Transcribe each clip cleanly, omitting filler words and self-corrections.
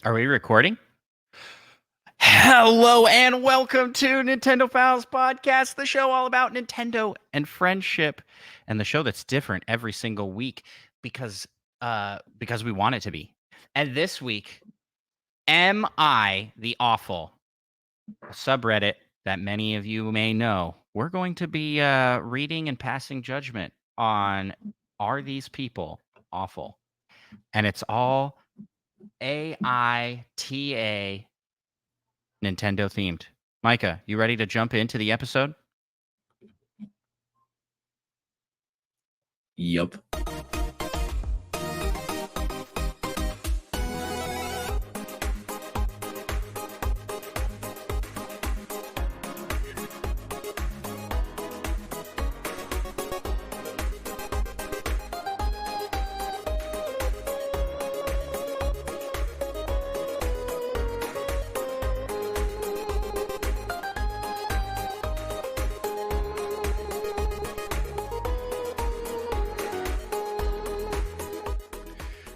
Are we recording? Hello and welcome to Nintendo Pals Podcast, the show all about Nintendo and friendship, and the show that's different every single week because we want it to be. And this week, Am I the Awful? A subreddit that many of you may know. We're going to be reading and passing judgment on are these people awful? And it's all AITAH Nintendo themed. Micah, you ready to jump into the episode? Yup.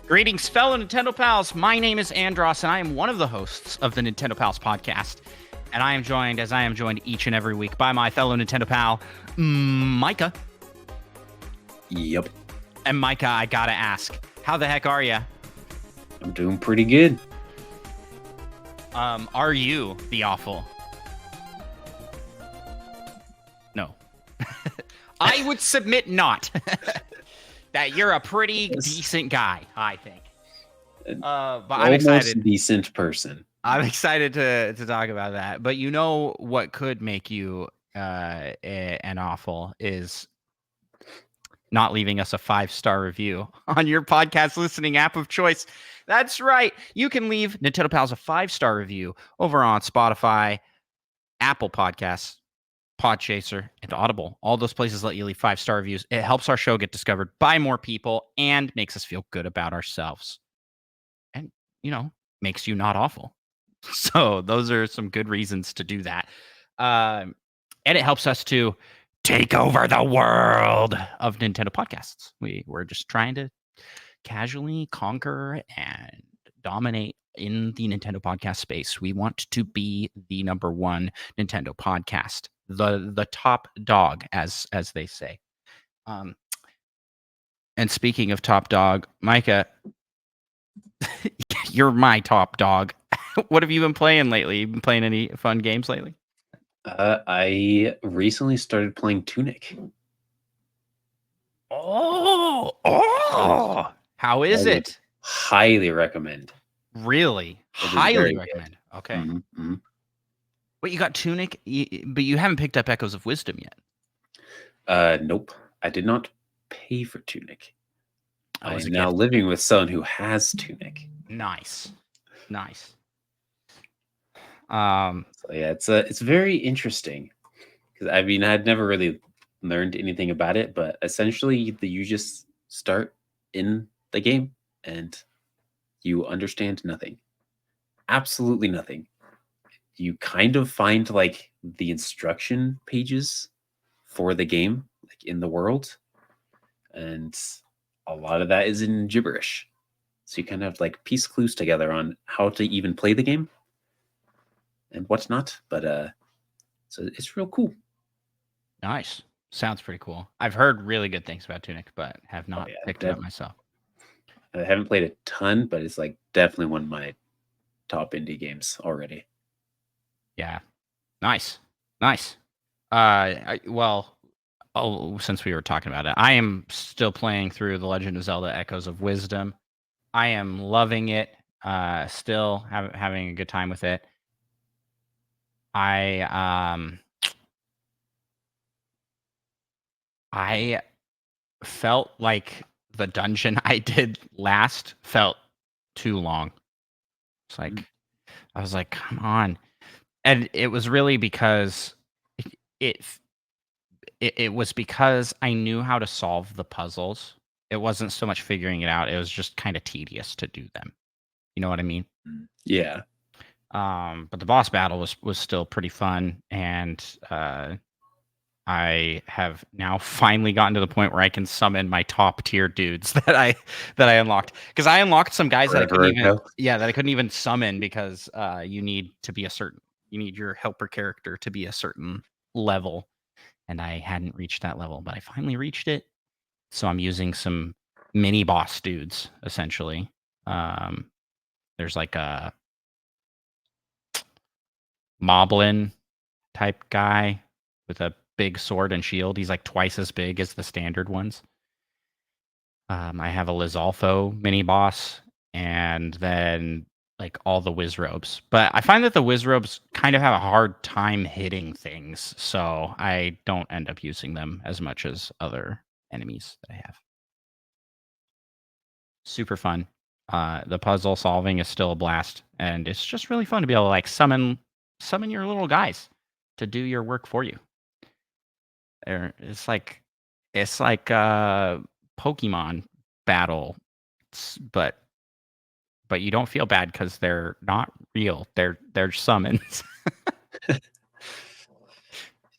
Greetings, fellow Nintendo Pals. My name is Andros, and I am one of the hosts of the Nintendo Pals podcast. And I am joined, as I am joined each and every week, by my fellow Nintendo pal, Micah. Yup. And Micah, I gotta ask, how the heck are you? I'm doing pretty good. Are you the awful? No. I would submit not. That you're a pretty decent guy, I think. But I'm excited. Decent person. I'm excited to talk about that. But you know what could make you an awful is not leaving us a 5-star review on your podcast listening app of choice. That's right. You can leave Nintendo Pals a 5-star review over on Spotify, Apple Podcasts, Podchaser, and Audible. All those places let you leave 5-star reviews. It helps our show get discovered by more people and makes us feel good about ourselves. And, makes you not awful. So those are some good reasons to do that. And it helps us to take over the world of Nintendo podcasts. We're just trying to casually conquer and dominate in the Nintendo podcast space. We want to be the number one Nintendo podcast, the top dog, as they say. And speaking of top dog, Micah, you're my top dog. What have you been playing lately? You been playing any fun games lately? I recently started playing Tunic. Oh! How is it? Highly recommend. Really? Highly recommend. Good. Okay. Mm-hmm. Wait, you got Tunic, but you haven't picked up Echoes of Wisdom yet. Nope. I did not pay for Tunic. I am now living with someone who has Tunic. Nice. So yeah, it's very interesting because I'd never really learned anything about it, but essentially you just start in the game and you understand nothing, absolutely nothing. You kind of find like the instruction pages for the game, like in the world, and a lot of that is in gibberish. So you kind of have like piece clues together on how to even play the game and whatnot. But so it's real cool. Nice. Sounds pretty cool. I've heard really good things about Tunic, but have not picked it up myself. I haven't played a ton, but it's like definitely one of my top indie games already. Yeah. Nice. Since we were talking about it, I am still playing through The Legend of Zelda Echoes of Wisdom. I am loving it. Still having a good time with it. I felt like the dungeon I did last felt too long. It's like, I was like, come on. And it was really because it was because I knew how to solve the puzzles. It wasn't so much figuring it out. It was just kind of tedious to do them. You know what I mean? Yeah. But the boss battle was still pretty fun, and I have now finally gotten to the point where I can summon my top tier dudes that I unlocked, because I unlocked some guys that I couldn't Forever even ago. that I couldn't even summon because you need your helper character to be a certain level, and I hadn't reached that level, but I finally reached it. So I'm using some mini boss dudes essentially. Um, there's like a Moblin type guy with a big sword and shield. He's like twice as big as the standard ones. I have a Lizalfo mini boss, and then like all the Wizrobes. But I find that the Wizrobes kind of have a hard time hitting things, so I don't end up using them as much as other enemies that I have. Super fun. The puzzle solving is still a blast, and it's just really fun to be able to like summon your little guys to do your work for you. It's like Pokemon battle, but you don't feel bad because they're not real. They're summons.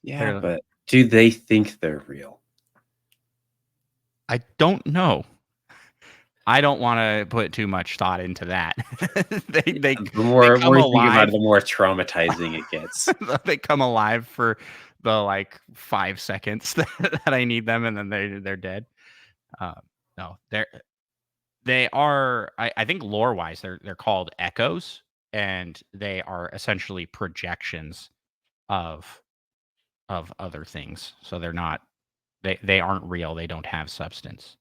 Yeah, They're but do they think they're real? I don't know. I don't want to put too much thought into that. they Yeah, they the they more come you think about it, alive. the more traumatizing it gets. They come alive for the like 5 seconds that I need them, and then they're dead. Uh, no, they are. I think lore wise, they're called echoes, and they are essentially projections of other things. So they're not. They aren't real. They don't have substance.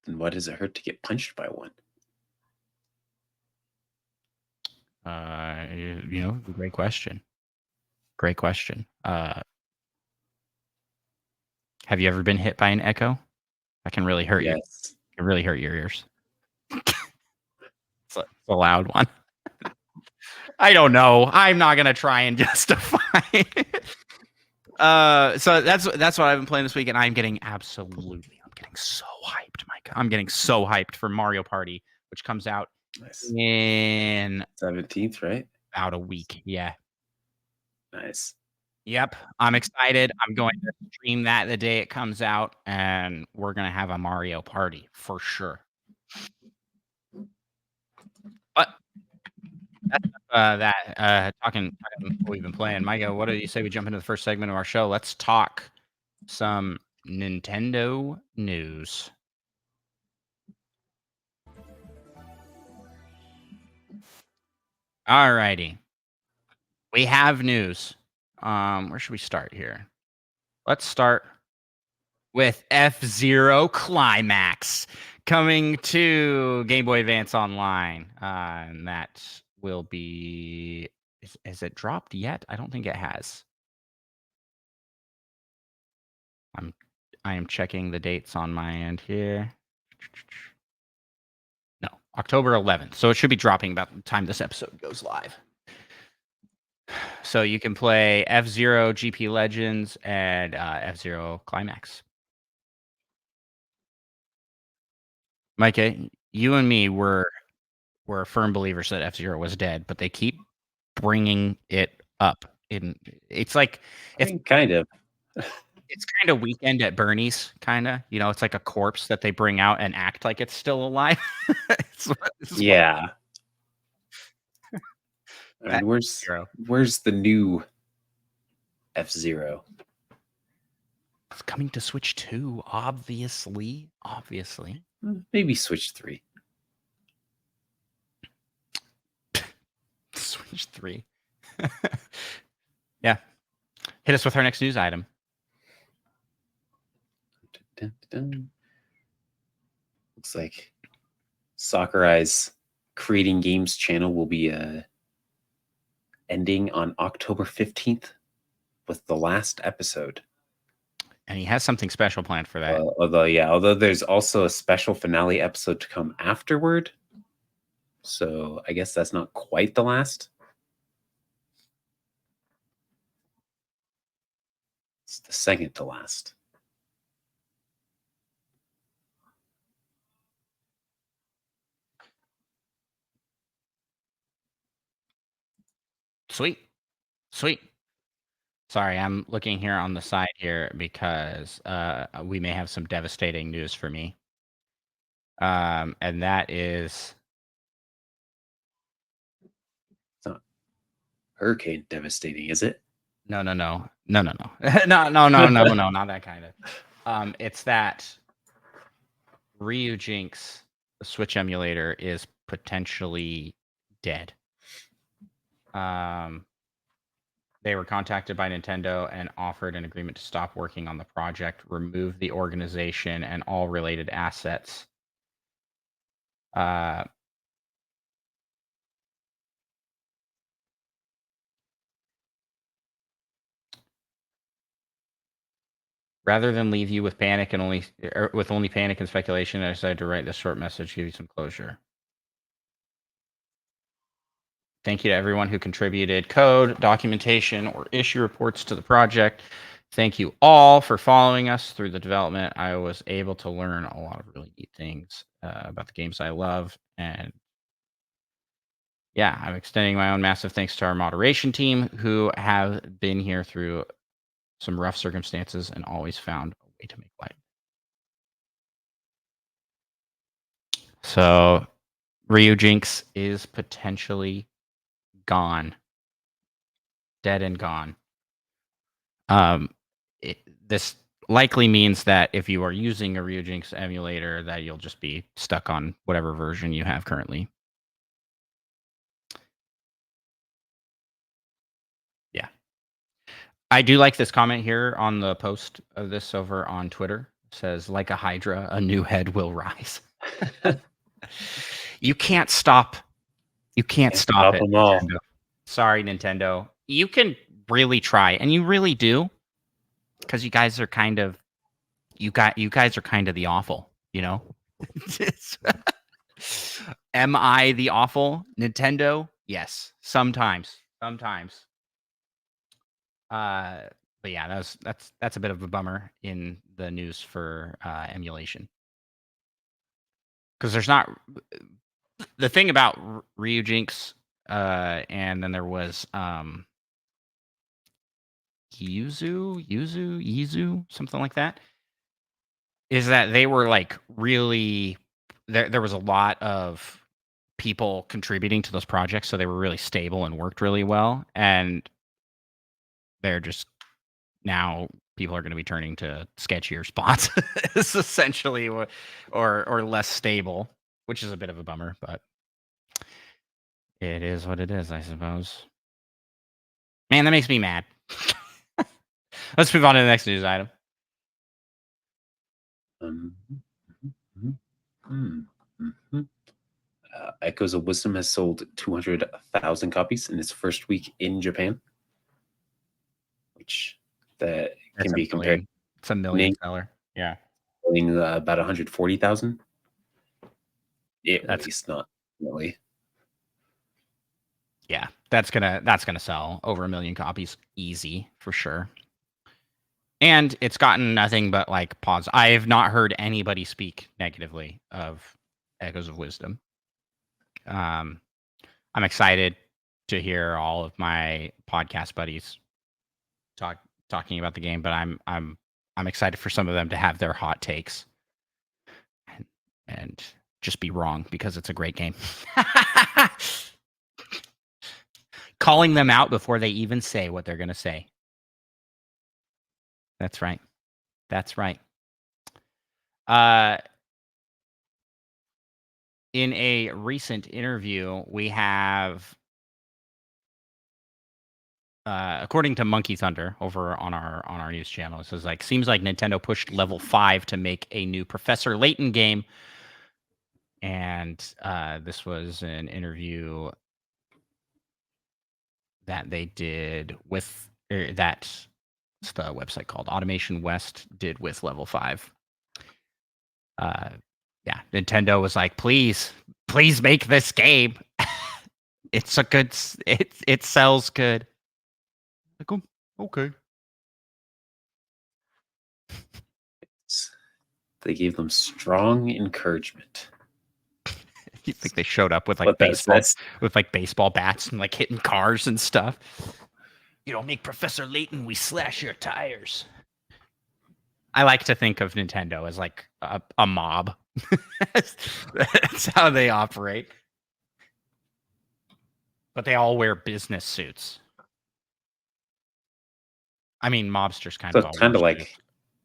And what does it hurt to get punched by one? Great question. Great question. Have you ever been hit by an echo? That can really hurt you. Yes. It can really hurt your ears. It's a loud one. I don't know. I'm not gonna try and justify it. So that's what I've been playing this week, and I'm getting so hyped, Mike. I'm getting so hyped for Mario Party, which comes out Nice. in 17th, right? about a week. Yeah. Nice. Yep. I'm excited. I'm going to stream that the day it comes out, and we're gonna have a Mario Party for sure. But that's talking what we've been playing. Micah, what do you say we jump into the first segment of our show? Let's talk some Nintendo news. Alrighty. We have news. Where should we start here? Let's start with F-Zero Climax coming to Game Boy Advance Online. And that will be... Has it dropped yet? I don't think it has. I am checking the dates on my end here. No, October 11th. So it should be dropping about the time this episode goes live. So you can play F-Zero GP Legends and F-Zero Climax. Micah, you and me were firm believers that F-Zero was dead, but they keep bringing it up. It's like I mean, kind of. it's kind of Weekend at Bernie's, kind of. It's like a corpse that they bring out and act like it's still alive. Yeah. I mean, F-Zero. where's the new F-Zero? It's coming to Switch 2, obviously. Obviously. Maybe Switch 3. Switch 3. Yeah. Hit us with our next news item. Dun, dun, dun. Looks like Sakurai's Creating Games channel will be ending on October 15th with the last episode. And he has something special planned for that. Although there's also a special finale episode to come afterward. So I guess that's not quite the last. It's the second to last. Sweet. Sorry, I'm looking here on the side here because we may have some devastating news for me. And that is It's not hurricane devastating, is it? no, not that kind of. It's that Ryujinx, the Switch emulator, is potentially dead. They were contacted by Nintendo and offered an agreement to stop working on the project, remove the organization and all related assets. Rather than leave you with panic and only panic and speculation, I decided to write this short message, give you some closure. Thank you to everyone who contributed code, documentation, or issue reports to the project. Thank you all for following us through the development. I was able to learn a lot of really neat things about the games I love. And yeah, I'm extending my own massive thanks to our moderation team who have been here through some rough circumstances and always found a way to make light. So Ryujinx is potentially gone. Dead and gone. This likely means that if you are using a Ryujinx emulator, that you'll just be stuck on whatever version you have currently. Yeah. I do like this comment here on the post of this over on Twitter. It says, like a Hydra, a new head will rise. You can't stop. You can't stop it, them all. Nintendo. Sorry, Nintendo. You can really try, and you really do, because you guys are kind of you guys are kind of the awful, you know? Am I the awful? Nintendo? Yes. Sometimes. But yeah, that's a bit of a bummer in the news for emulation. Because there's not the thing about Ryujinx, and then there was Yuzu, something like that, is that they were like really there was a lot of people contributing to those projects, so they were really stable and worked really well. And they're just now people are going to be turning to sketchier spots, is essentially or less stable, which is a bit of a bummer, but it is what it is, I suppose. Man, that makes me mad. Let's move on to the next news item. Echoes of Wisdom has sold 200,000 copies in its first week in Japan, which that can be compared. It's a million seller. Yeah. About 140,000. At least not really. Yeah, that's gonna sell over 1 million copies easy for sure. And it's gotten nothing but like pause. I have not heard anybody speak negatively of Echoes of Wisdom. I'm excited to hear all of my podcast buddies talking about the game, but I'm excited for some of them to have their hot takes and just be wrong because it's a great game. Calling them out before they even say what they're going to say. That's right. In a recent interview, we have, according to Monkey Thunder over on our news channel, it says like, seems like Nintendo pushed level 5 to make a new Professor Layton game. And this was an interview that they did with that's the website called Automation West did with level 5. Yeah, Nintendo was like, please make this game. It's a good, it sells good. Like, oh, okay. They gave them strong encouragement. You think they showed up with like baseball bats and like hitting cars and stuff? You don't make Professor Layton, we slash your tires. I like to think of Nintendo as like a mob. That's how they operate. But they all wear business suits. I mean, mobsters kind So of all kind wear of like suits.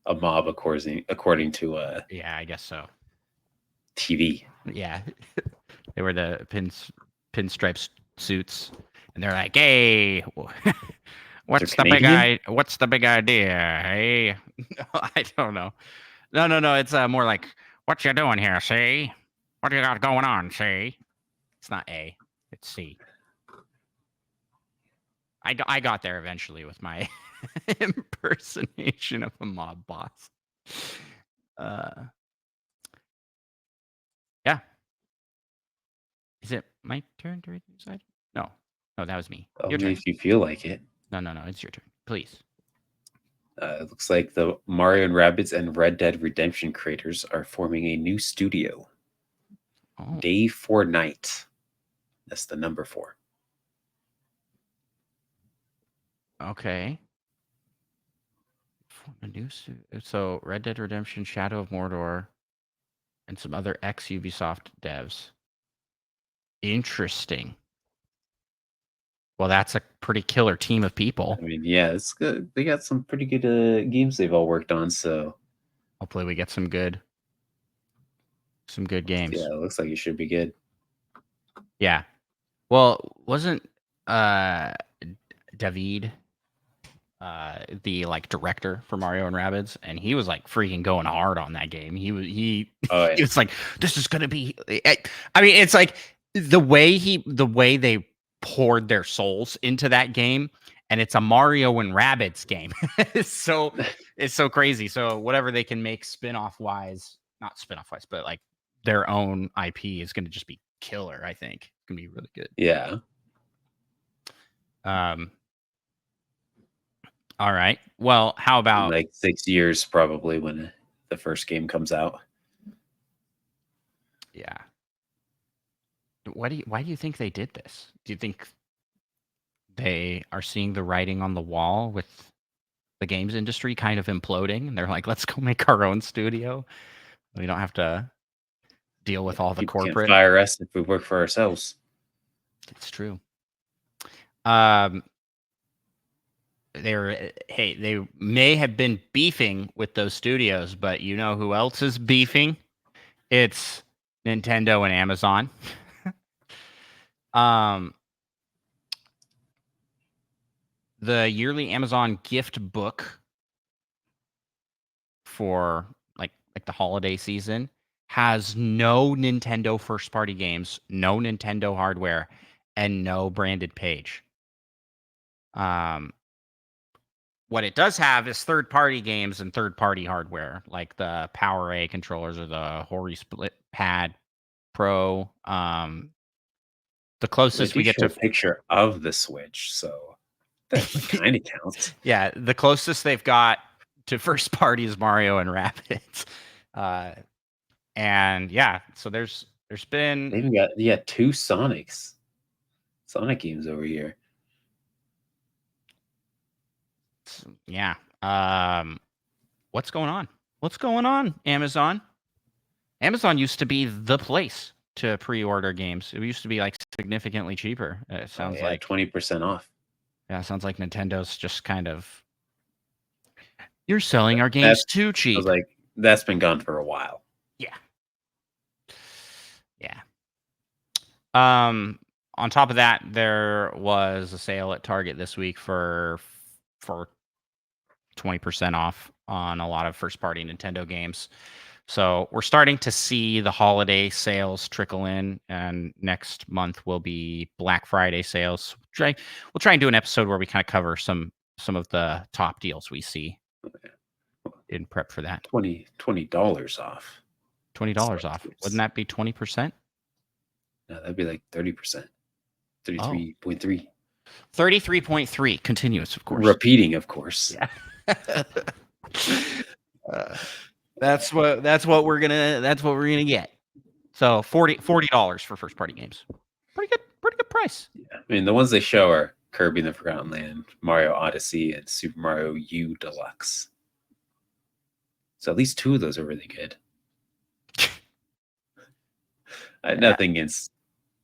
a mob, according to Yeah, I guess so. TV. Yeah, they wear the pinstripes suits, and they're like, "Hey, what's the Canadian? What's the big idea? Hey, no, I don't know. No. It's more like, what you doing here? See, what do you got going on? See, it's not A, it's C. I got there eventually with my impersonation of a mob boss. Yeah. Is it my turn to read the side? No, that was me. Your Only turn. if you feel like it. No, it's your turn, please. It looks like the Mario and Rabbids and Red Dead Redemption creators are forming a new studio. Oh, Day for Night. That's the number 4. okay. So Red Dead Redemption, Shadow of Mordor, and some other ex-Ubisoft devs. Interesting. Well, that's a pretty killer team of people. I mean, yeah, it's good. They got some pretty good games they've all worked on. So hopefully we get some good games. yeah, it looks like it should be good. Yeah. Well, wasn't David the like director for Mario and Rabbids, and he was like freaking going hard on that game. He Oh, yeah. he was like, this is gonna be. I mean, it's like the way they poured their souls into that game, and it's a Mario and Rabbids game. it's so crazy. So whatever they can make not spin-off wise, but like their own IP is gonna just be killer. I think it's gonna be really good. Yeah. All right. Well, how about in like 6 years probably when the first game comes out? Yeah. Why do you think they did this? Do you think they are seeing the writing on the wall with the games industry kind of imploding, and they're like, let's go make our own studio? We don't have to deal with all the People can't corporate. fire us if we work for ourselves. It's true. They may have been beefing with those studios, but you know who else is beefing? It's Nintendo and Amazon. The yearly Amazon gift book for like the holiday season has no Nintendo first party games, no Nintendo hardware, and no branded page. What it does have is third party games and third party hardware, like the Power A controllers or the Hori Split Pad Pro. The closest we get show to a picture of the Switch, so that kind of counts. Yeah, the closest they've got to first party is Mario and Rabbids. And yeah, so there's been They even got 2 Sonic games over here. Yeah. What's going on? What's going on, Amazon? Amazon used to be the place to pre-order games. It used to be like significantly cheaper. It sounds like 20% off. Yeah, it sounds like Nintendo's just kind of you're selling our games too cheap. I was like, that's been gone for a while. Yeah. On top of that, there was a sale at Target this week for 20% off on a lot of first-party Nintendo games. So we're starting to see the holiday sales trickle in, and next month will be Black Friday sales. We'll try and do an episode where we kind of cover some of the top deals we see in prep for that. $20 off. $20 off. Wouldn't that be 20%? No, that'd be like 30%. 33.3. 33.3 continuous, of course. Repeating, of course. Yeah. That's what we're gonna get. So $40 for first party games. Pretty good price. Yeah. I mean, the ones they show are Kirby and the Forgotten Land, Mario Odyssey, and Super Mario U Deluxe. So at least 2 of those are really good. Nothing against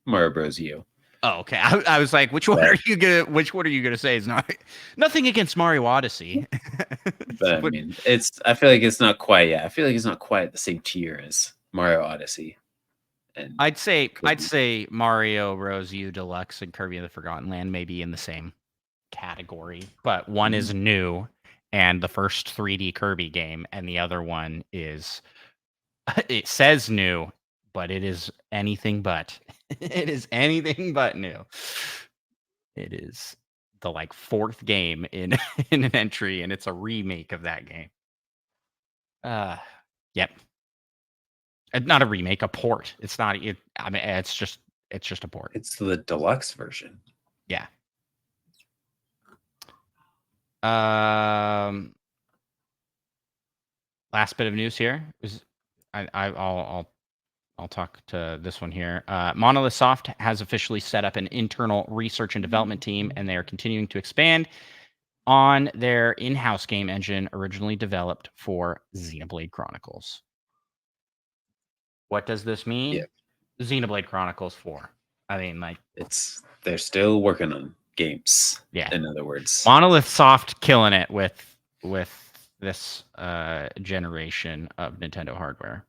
Mario Bros. U. Oh, okay. I was like, which one But- are you gonna? Which one are you gonna say is not? Nothing against Mario Odyssey. But I mean, I feel like it's not quite. Yeah, I feel like it's not quite the same tier as Mario Odyssey. And I'd Kirby. say Mario Bros. U Deluxe and Kirby and the Forgotten Land may be in the same category, but one is new and the first 3D Kirby game, and the other one is it says new, but it is anything but. It is anything but new. It is the like 4th game in in an entry, and it's a remake of that game. Yep. Not a remake, a port. It's not. I mean, it's just a port. It's the deluxe version. Yeah. Last bit of news here is I'll talk to this one here. Monolith Soft has officially set up an internal research and development team, and they are continuing to expand on their in-house game engine originally developed for Xenoblade Chronicles. What does this mean? Yeah. Xenoblade Chronicles 4. I mean, like, they're still working on games. Yeah. In other words, Monolith Soft killing it with this generation of Nintendo hardware.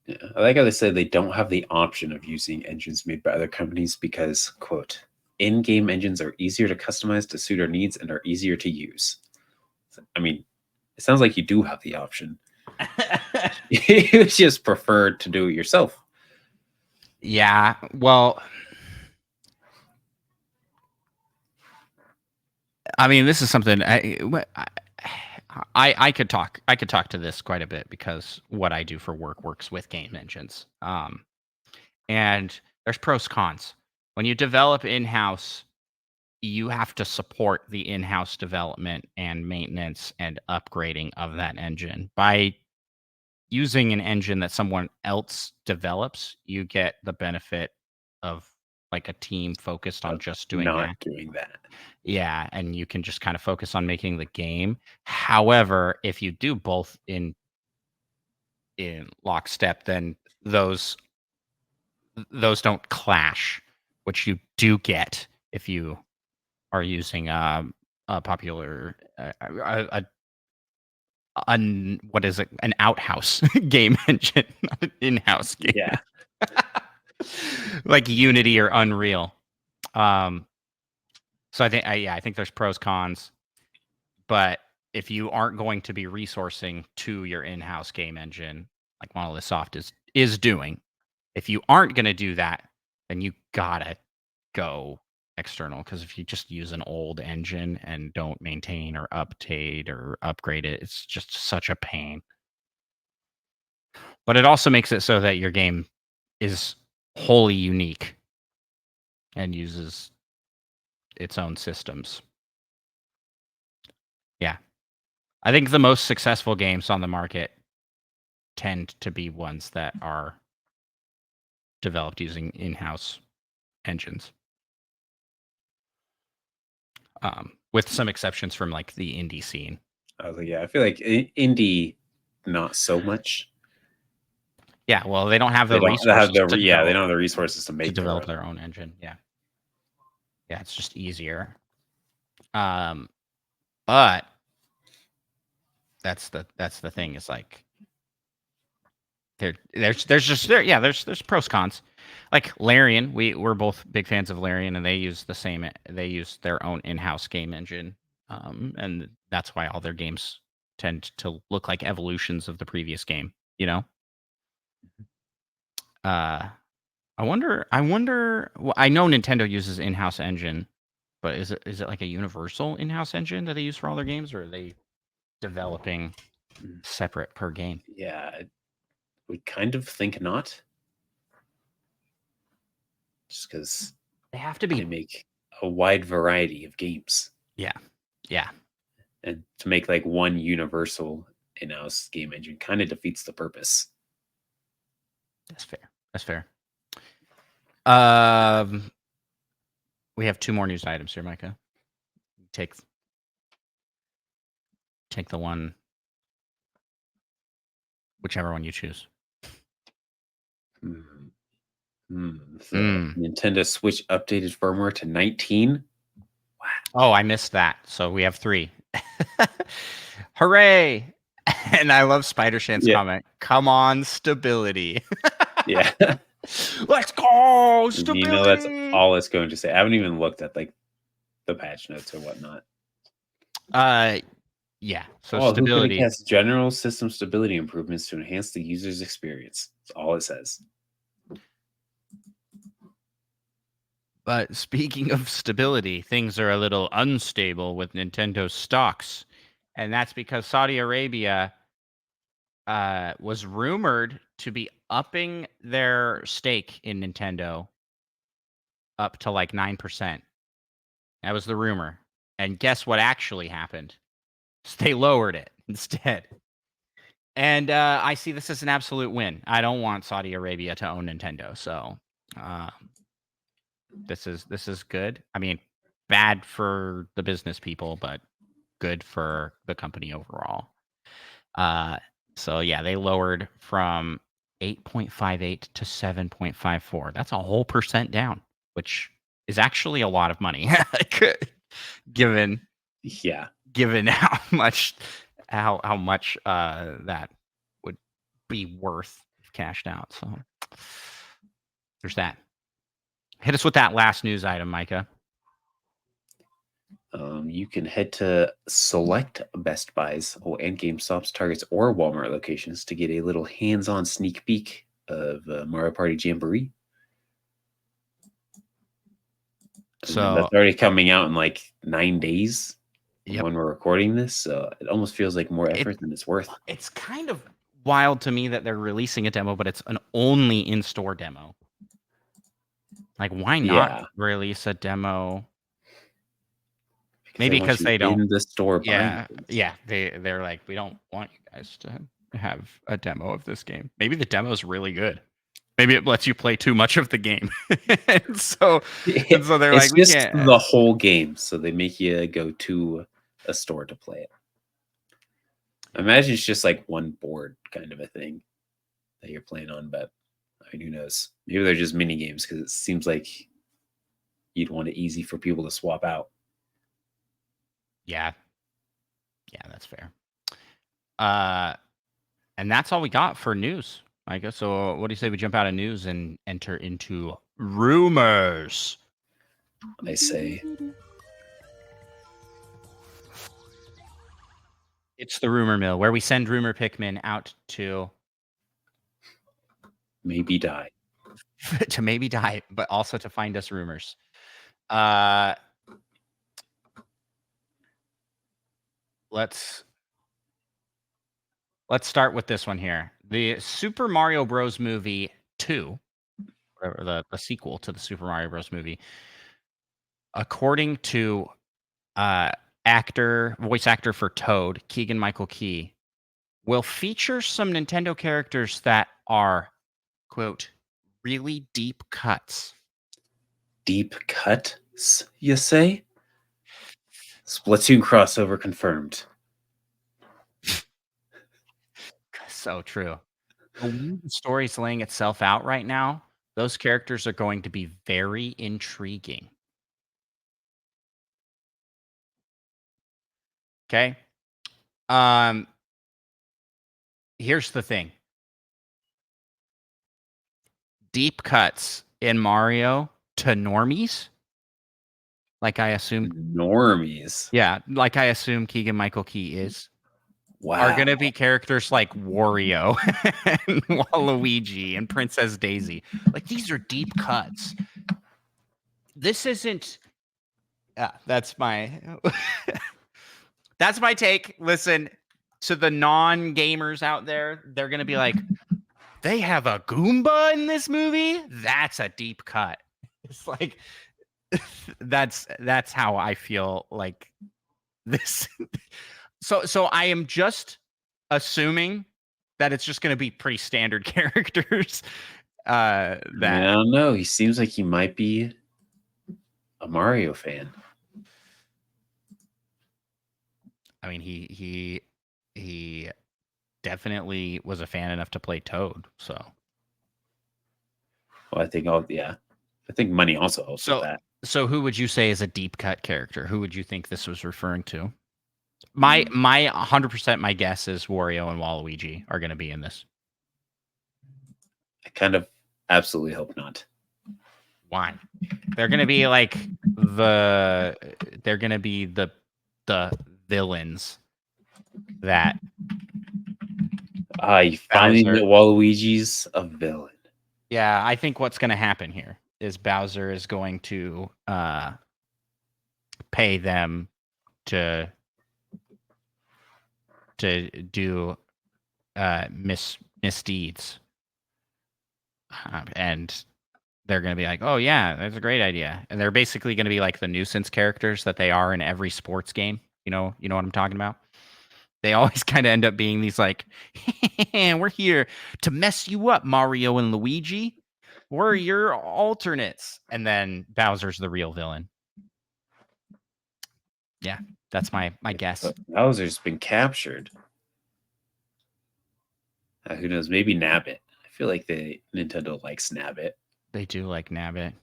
yeah, I like how they say they don't have the option of using engines made by other companies because, quote, in-game engines are easier to customize to suit our needs and are easier to use. I mean, it sounds like you do have the option. You just prefer to do it yourself. Yeah, well, I mean, this is something I could talk to this quite a bit because what I do for work works with game engines. And there's pros cons. When you develop in-house, you have to support the in-house development and maintenance and upgrading of that engine. By using an engine that someone else develops, you get the benefit of like a team focused on just doing that. Doing that. Yeah, and you can just kind of focus on making the game. However, if you do both in lockstep, then those don't clash, which you do get if you are using a popular what is it? An outhouse game engine, not an in-house game. Yeah. Like Unity or Unreal. So I think there's pros cons, but if you aren't going to be resourcing to your in-house game engine, like Monolith Soft is doing, if you aren't going to do that, then you gotta go external. Because if you just use an old engine and don't maintain or update or upgrade it, it's just such a pain. But it also makes it so that your game is wholly unique and uses its own systems. Yeah. I think the most successful games on the market tend to be ones that are developed using in-house engines. With some exceptions from like the indie scene. I was like, yeah, I feel like indie, not so much. Yeah, well, they don't have the resources. They don't have the resources to develop their own engine. Yeah, it's just easier. But that's the thing. Is like there's pros cons. Like Larian, we're both big fans of Larian, and they use their own in-house game engine, and that's why all their games tend to look like evolutions of the previous game. You know. I wonder. Well, I know Nintendo uses in-house engine, but is it like a universal in-house engine that they use for all their games, or are they developing separate per game? Yeah, we kind of think not. Just because they have to be. They make a wide variety of games. Yeah. And to make like one universal in-house game engine kind of defeats the purpose. That's fair. We have 2 more news items here, Micah. Take the one, whichever one you choose. The Nintendo Switch updated firmware to 19. Oh, I missed that. So we have 3. Hooray! And I love Spider-Shan's comment. Come on, stability. Yeah. Let's go, stability. You know, that's all it's going to say. I haven't even looked at like the patch notes or whatnot. Yeah. So stability. Who can cast general system stability improvements to enhance the user's experience. That's all it says. But speaking of stability, things are a little unstable with Nintendo stocks. And that's because Saudi Arabia was rumored to be upping their stake in Nintendo up to like 9%. That was the rumor. And guess what actually happened? They lowered it instead. And I see this as an absolute win. I don't want Saudi Arabia to own Nintendo. So this is good. I mean, bad for the business people, but good for the company overall. So yeah, they lowered from 8.58 to 7.54. That's a whole percent down, which is actually a lot of money, given how much that would be worth if cashed out. So there's that. Hit us with that last news item, Micah. You can head to select Best Buys and GameStop's, Targets, or Walmart locations to get a little hands-on sneak peek of Mario Party Jamboree. So that's already coming out in like 9 days when we're recording this. So it almost feels like more effort than it's worth. It's kind of wild to me that they're releasing a demo, but it's an only in-store demo. Like, why not release a demo? Maybe because they don't in the store. Yeah, they're like, we don't want you guys to have a demo of this game. Maybe the demo is really good. Maybe it lets you play too much of the game. and so they're it's like, we can't the whole game. So they make you go to a store to play it. I imagine it's just like one board kind of a thing that you're playing on, but I mean, who knows? Maybe they're just mini games because it seems like you'd want it easy for people to swap out. Yeah, that's fair. And that's all we got for news, Micah. So what do you say we jump out of news and enter into rumors? I say it's the rumor mill where we send rumor Pikmin out to maybe die. to maybe die, but also to find us rumors. Let's start with this one here. The Super Mario Bros. Movie 2, or the sequel to the Super Mario Bros. Movie, according to voice actor for Toad, Keegan-Michael Key, will feature some Nintendo characters that are, quote, really deep cuts. Deep cuts, you say? Splatoon crossover confirmed. So true. The story's laying itself out right now. Those characters are going to be very intriguing. Okay. Here's the thing. Deep cuts in Mario to normies. Like I assume normies. Yeah, like I assume Keegan-Michael Key is. Wow. Are gonna be characters like Wario and Waluigi and Princess Daisy. Like, these are deep cuts. This isn't that's my that's my take. Listen, to the non-gamers out there, they're gonna be like, they have a Goomba in this movie? That's a deep cut. It's like that's how I feel like this. So I am just assuming that it's just going to be pretty standard characters. I don't know. He seems like he might be a Mario fan. I mean, he definitely was a fan enough to play Toad. So Well, I think I think money also helps with so that. so who would you say is a deep cut character? Who would you think this was referring to? My 100% my guess is Wario and Waluigi are going to be in this. I kind of absolutely hope not. Why? They're going to be like they're going to be the villains that I finally Bowser. admit Waluigi's a villain. Yeah, I think what's going to happen here is Bowser is going to pay them to do misdeeds, and they're going to be like, "Oh yeah, that's a great idea," and they're basically going to be like the nuisance characters that they are in every sports game. You know what I'm talking about. They always kind of end up being these like, "We're here to mess you up, Mario and Luigi. We're your alternates," and then Bowser's the real villain. Yeah, that's my guess. But Bowser's been captured. Who knows? Maybe Nabbit. I feel like the Nintendo likes Nabbit. They do like Nabbit.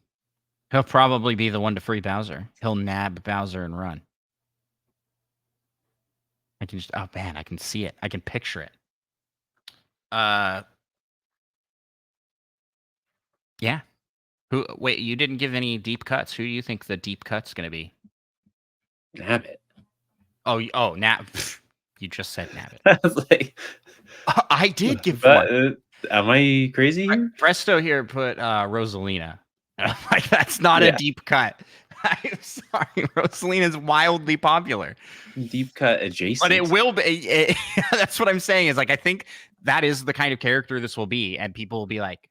He'll probably be the one to free Bowser. He'll nab Bowser and run. I can just, oh man, I can see it. I can picture it. Yeah. Wait, you didn't give any deep cuts. Who do you think the deep cut's gonna be? Nabbit. Oh, Nab. You just said Nabbit. I was like, I did give one. am I crazy here? Presto here put Rosalina. And I'm like, that's not a Yeah. deep cut. I'm sorry. Rosalina's wildly popular. Deep cut adjacent. But it will be. That's what I'm saying. Is like I think that is the kind of character this will be, and people will be like,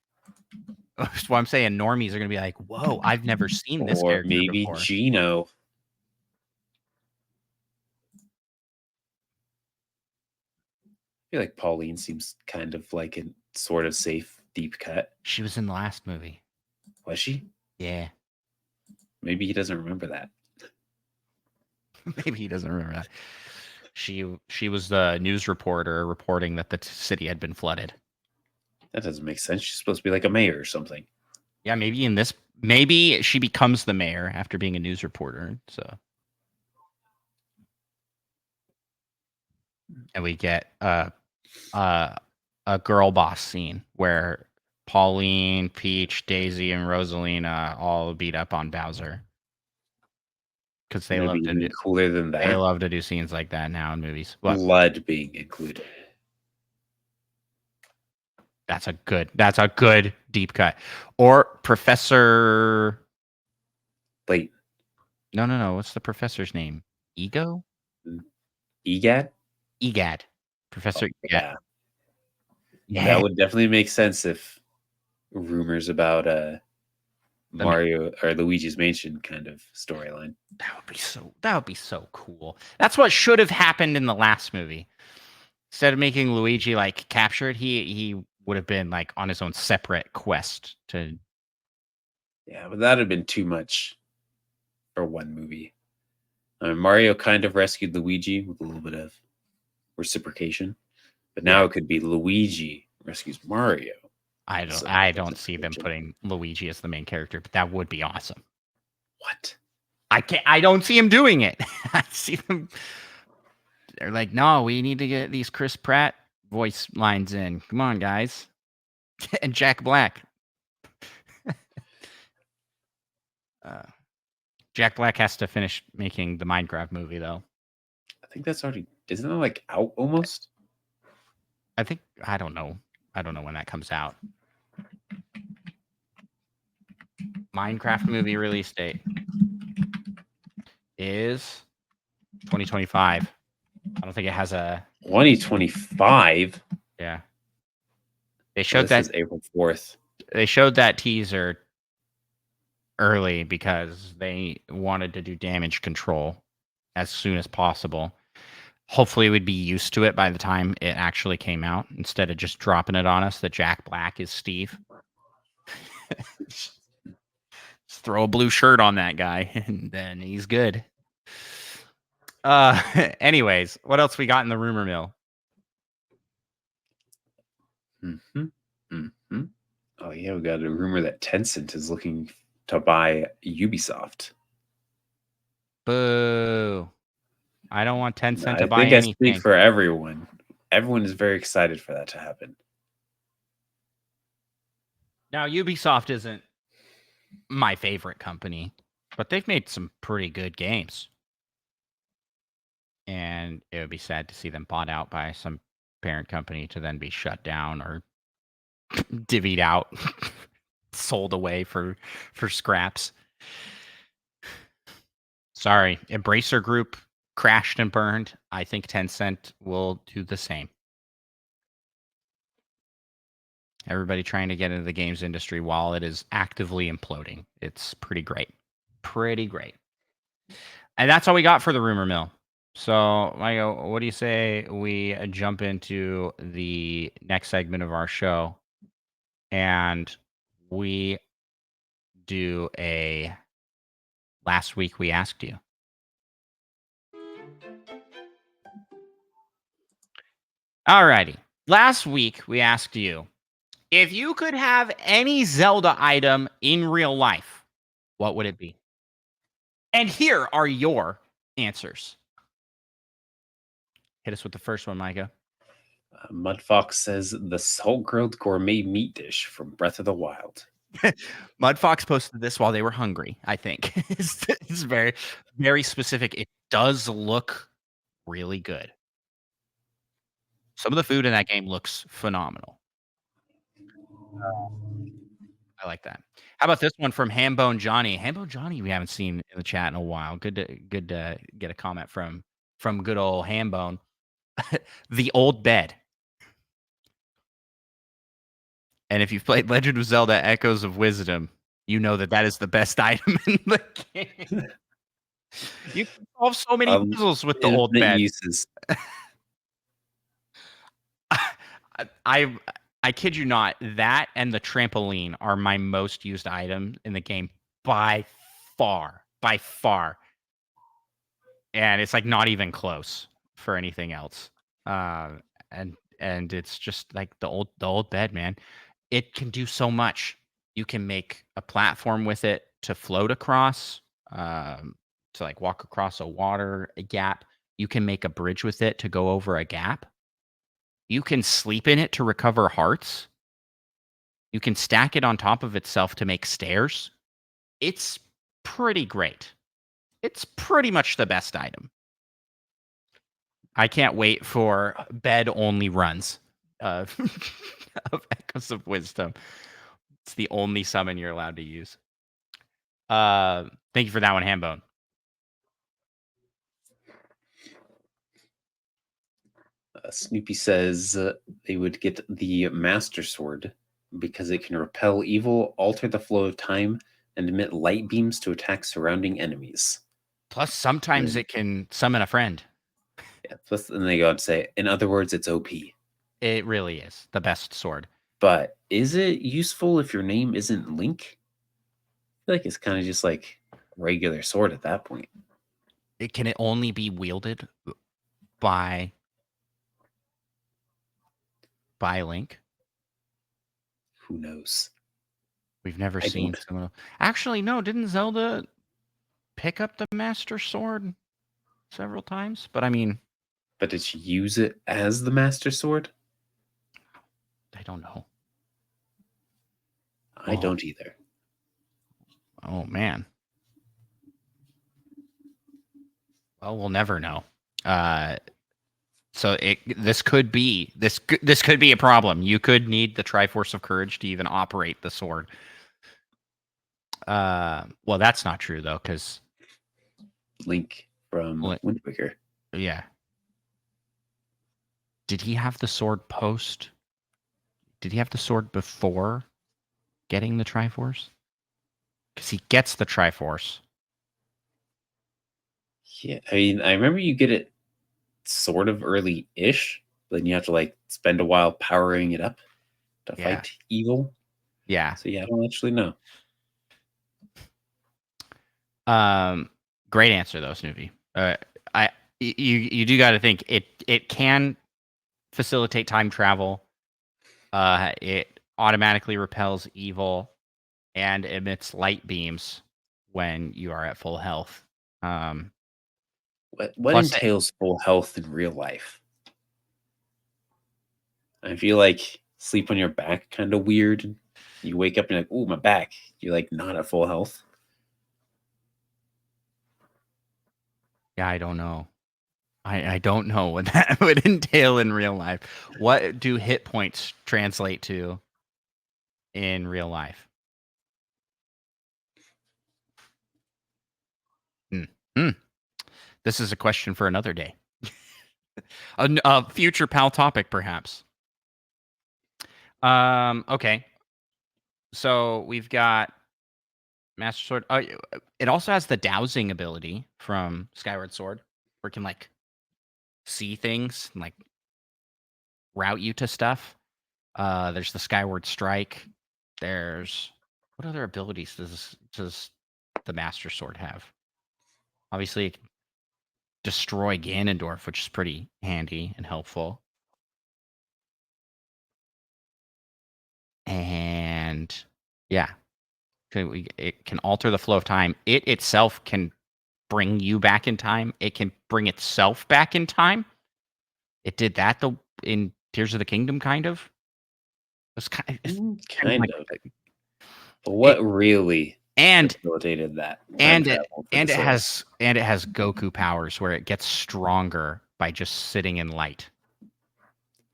that's what I'm saying. Normies are gonna be like, "Whoa, I've never seen this Or character maybe before." Gino. I feel like Pauline seems kind of like a sort of safe deep cut. She was in the last movie. Was she? Yeah, Maybe he doesn't remember that. maybe he doesn't remember that. She was the news reporter reporting that the city had been flooded. That doesn't make sense. She's supposed to be like a mayor or something. Yeah, maybe she becomes the mayor after being a news reporter. So, and we get a girl boss scene where Pauline, Peach, Daisy, and Rosalina all beat up on Bowser because they Maybe love to even do cooler than they that. love to do scenes like that now in movies. What? Blood being included. That's a good deep cut. Or Professor. Like No. What's the professor's name? Ego? EGAD? Egad. Professor Egad. Yeah. Yeah. That would definitely make sense if rumors about Mario or Luigi's Mansion kind of storyline. That would be so cool. That's what should have happened in the last movie. Instead of making Luigi like captured, he would have been like on his own separate quest to. Yeah, but that'd have been too much for one movie. I mean, Mario kind of rescued Luigi with a little bit of reciprocation, but now it could be Luigi rescues Mario. I don't see them putting Luigi as the main character, but that would be awesome. What? I don't see him doing it. I see them. They're like, no, we need to get these Chris Pratt voice lines in. Come on, guys. And Jack Black. Jack Black has to finish making the Minecraft movie, though. I think that's already, isn't that like out almost? I don't know. I don't know when that comes out. Minecraft movie release date is 2025. I don't think it has a 2025. Yeah. They showed This is April 4th. They showed that teaser early because they wanted to do damage control as soon as possible. Hopefully we'd be used to it by the time it actually came out instead of just dropping it on us that Jack Black is Steve. Just throw a blue shirt on that guy and then he's good. Anyways, what else we got in the rumor mill? Oh yeah, we got a rumor that Tencent is looking to buy Ubisoft. Boo. I don't want Tencent to I buy think I speak anything. for everyone. Everyone is very excited for that to happen. Now, Ubisoft isn't my favorite company, but they've made some pretty good games. And it would be sad to see them bought out by some parent company to then be shut down or divvied out, sold away for scraps. Sorry, Embracer Group crashed and burned. I think Tencent will do the same. Everybody trying to get into the games industry while it is actively imploding. It's pretty great. Pretty great. And that's all we got for the rumor mill. So, Michael, what do you say we jump into the next segment of our show and we do a last week we asked you? Alrighty. Last week we asked you if you could have any Zelda item in real life, what would it be? And here are your answers. Hit us with the first one, Micah. Mudfox says the salt-grilled gourmet meat dish from Breath of the Wild. Mudfox posted this while they were hungry, I think. It's very, very specific. It does look really good. Some of the food in that game looks phenomenal. I like that. How about this one from Hambone Johnny? Hambone Johnny, we haven't seen in the chat in a while. Good to get a comment from good old Hambone. The old bed. And if you've played Legend of Zelda: Echoes of Wisdom, you know that is the best item in the game. You can solve so many puzzles with the old Infinite bed. uses. I kid you not, that and the trampoline are my most used item in the game by far. By far. And it's like not even close for anything else. And it's just like the old bed, man. It can do so much. You can make a platform with it to float across, to like walk across a gap. You can make a bridge with it to go over a gap. You can sleep in it to recover hearts. You can stack it on top of itself to make stairs. It's pretty great. It's pretty much the best item. I can't wait for bed-only runs of Echoes of Wisdom. It's the only summon you're allowed to use. Thank you for that one, Hambone. Snoopy says they would get the Master Sword because it can repel evil, alter the flow of time, and emit light beams to attack surrounding enemies. Plus, sometimes it can summon a friend. Yeah, plus, and they go and say, in other words, it's OP. It really is the best sword. But is it useful if your name isn't Link? I feel like it's kind of just like a regular sword at that point. Can it only be wielded by Link? Who knows? We've never seen someone. Actually, no. Didn't Zelda pick up the Master Sword several times? But I mean, but did she use it as the Master Sword? I don't know. I don't either. Oh man. Well, we'll never know. So this could be a problem. You could need the Triforce of Courage to even operate the sword. Well, that's not true though, because Link from Wind Waker. Yeah. Did he have the sword post? Did he have the sword before getting the Triforce? Because he gets the Triforce. Yeah, I mean, I remember you get it sort of early-ish, but then you have to like spend a while powering it up to fight evil. Yeah. So yeah, I don't actually know. Great answer though, Snoopy. you do got to think it can facilitate time travel. It automatically repels evil and emits light beams when you are at full health. What Plus, entails full health in real life? I feel like sleep on your back kind of weird. You wake up and you're like, "Ooh, my back." You're like not at full health. yeah, I don't know. I don't know what that would entail in real life. What do hit points translate to in real life? Hmm. This is a question for another day. A future pal topic, perhaps. Okay. So we've got Master Sword. Oh, it also has the dowsing ability from Skyward Sword, where it can like see things and like route you to stuff. There's the Skyward Strike. There's what other abilities does the Master Sword have? Obviously, it can destroy Ganondorf, which is pretty handy and helpful. And yeah, it can alter the flow of time. It itself can bring you back in time. It can bring itself back in time. It did that in Tears of the Kingdom, kind of. It's kind of Kind like of. But it, what really and facilitated that time and it travel for the and it sword? has Goku powers where it gets stronger by just sitting in light.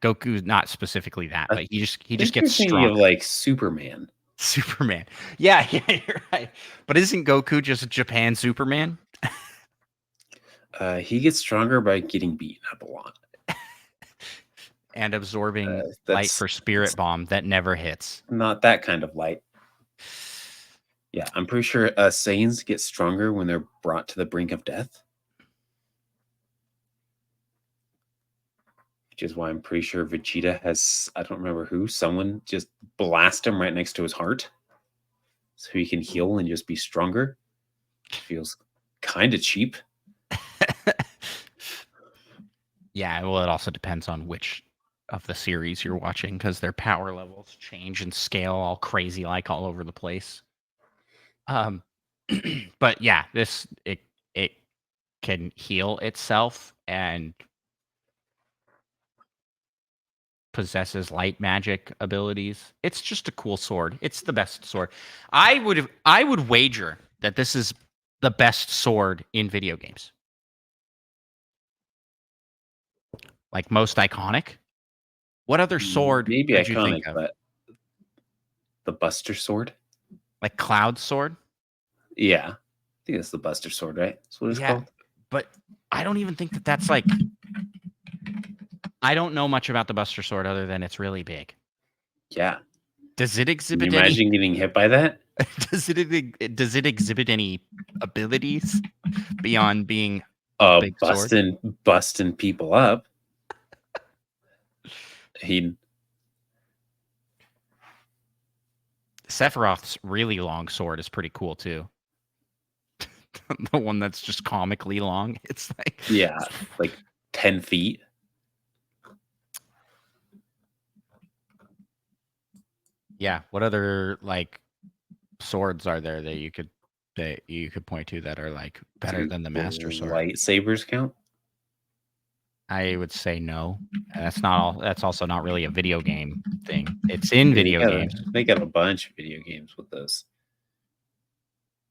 Goku, not specifically that, I but he just think you're gets thinking of stronger. like Superman. Superman. Yeah, yeah, you're right. But isn't Goku just Japan Superman? He gets stronger by getting beaten up a lot. And absorbing light That's for Spirit Bomb that never hits. not that kind of light. Yeah, I'm pretty sure Saiyans get stronger when they're brought to the brink of death. Which is why I'm pretty sure Vegeta has, I don't remember who, someone just blast him right next to his heart so he can heal and just be stronger. Feels kind of cheap. Yeah, well, it also depends on which of the series you're watching because their power levels change and scale all crazy like all over the place. Um, but yeah, it can heal itself and possesses light magic abilities. It's just a cool sword. It's the best sword. I would wager that this is the best sword in video games. Like most iconic. What other sword Maybe could you think iconic, of? but the Buster Sword? Like Cloud Sword? Yeah. I think that's the Buster Sword, right? That's what it's Yeah, called. but I don't even think that that's like. I don't know much about the Buster Sword other than it's really big. Yeah. Does it Can you exhibit any? imagine getting hit by that? Does it exhibit any abilities beyond being a big sword? Busting people up. He Sephiroth's really long sword is pretty cool too. The one that's just comically long. It's like Yeah, like 10 feet. yeah. What other like swords are there that you could point to that are like better Do than the Master Sword? lightsabers count? I would say no. And that's not all. That's also not really a video game thing. It's in Dude, video games. they got a bunch of video games with those.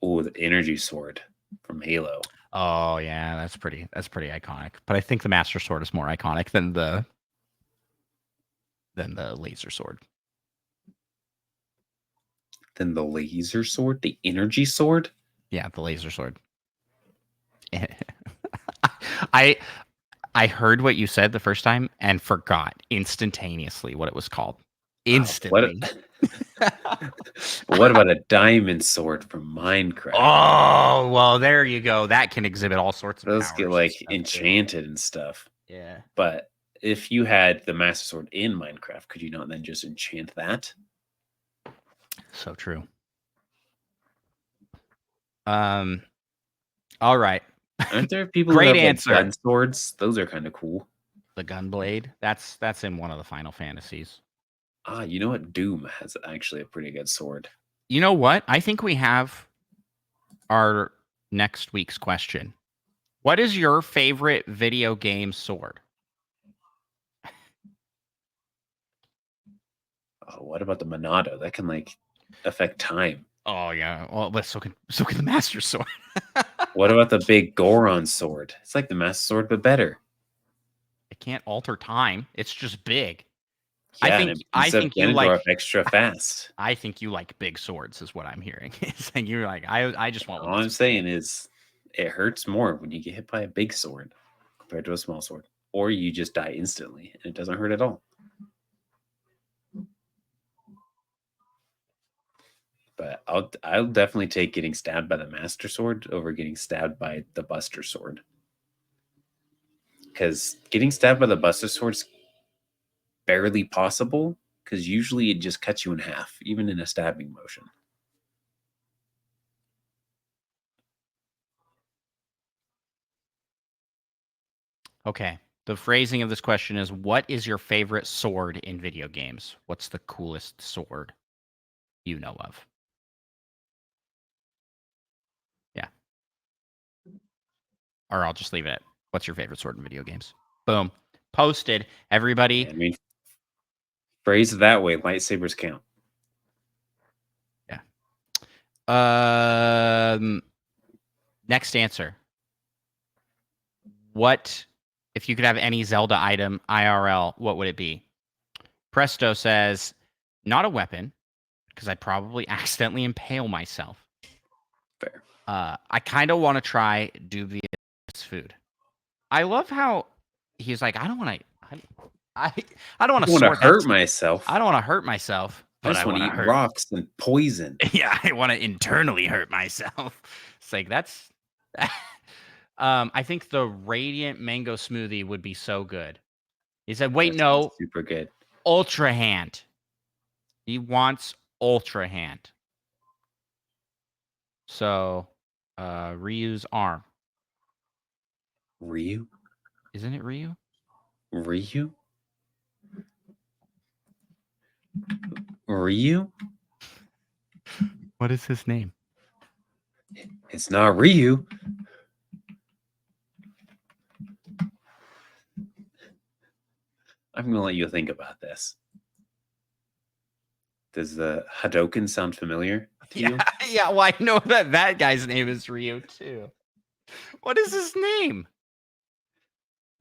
Oh, the energy sword from Halo. Oh yeah, that's pretty iconic. But I think the Master Sword is more iconic than the laser sword. Then the laser sword, the energy sword. Yeah, the laser sword. I I heard what you said the first time and forgot instantaneously what it was called. What? Instantly. What about a diamond sword from Minecraft? Oh, well, there you go. That can exhibit all sorts of Those get powers and like stuff too. enchanted and stuff. Yeah. But if you had the Master Sword in Minecraft, could you not then just enchant that? So true. Um all right. Aren't there people who Great have like answer. gun swords? Those are kind of cool. The Gunblade. That's in one of the Final Fantasies. Ah, you know what? Doom has actually a pretty good sword. You know what? I think we have our next week's question. What is your favorite video game sword? Oh, what about the Monado? That can like affect time. Oh yeah. Well, but so can the Master Sword. What about the big Goron sword? It's like the Master Sword, but better. It can't alter time. It's just big. Yeah, I and it I beats up think you like Ganondorf extra fast. I think you like big swords is what I'm hearing. It's like you're like I just want one All I'm that's saying is it hurts more when you get hit by a big sword compared to a small sword. Or you just die instantly and it doesn't hurt at all. But I'll definitely take getting stabbed by the Master Sword over getting stabbed by the Buster Sword. Because getting stabbed by the Buster Sword's barely possible, because usually it just cuts you in half, even in a stabbing motion. Okay. The phrasing of this question is, what is your favorite sword in video games? What's the coolest sword you know of? Yeah. Or I'll just leave it at, what's your favorite sword in video games? Boom. Posted. Everybody. I mean, phrase it that way, lightsabers count. Yeah. Next answer. What, if you could have any Zelda item IRL, what would it be? Presto says, not a weapon, because I'd probably accidentally impale myself. Fair. I kind of want to try dubious food. I love how he's like, I don't want to. I don't want to want to sort hurt that. myself. I don't want to hurt myself, I but just I want want to to eat hurt. rocks and poison. Yeah, I want to internally hurt myself. It's like that's. I think the radiant mango smoothie would be so good. He said, "Wait, That sounds no, super good. ultra hand." He wants ultra hand. So, Ryu's arm. Ryu? Isn't it Ryu? Ryu? Ryu? What is his name? It's not Ryu. I'm going to let you think about this. Does the Hadoken sound familiar to you? Yeah. Well, I know that guy's name is Ryu too. What is his name?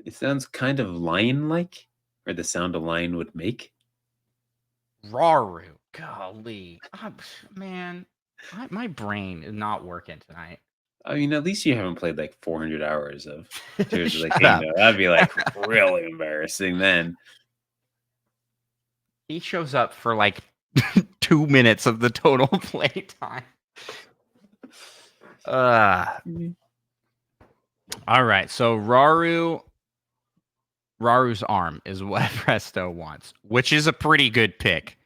It sounds kind of lion-like, or the sound a lion would make. Raru. Golly, man, my brain is not working tonight. I mean, at least you haven't played like 400 hours of Tears of the Shut up. Kingdom. That'd be like really embarrassing then. He shows up for like 2 minutes of the total play time. All right, so Raru's arm is what Presto wants, which is a pretty good pick.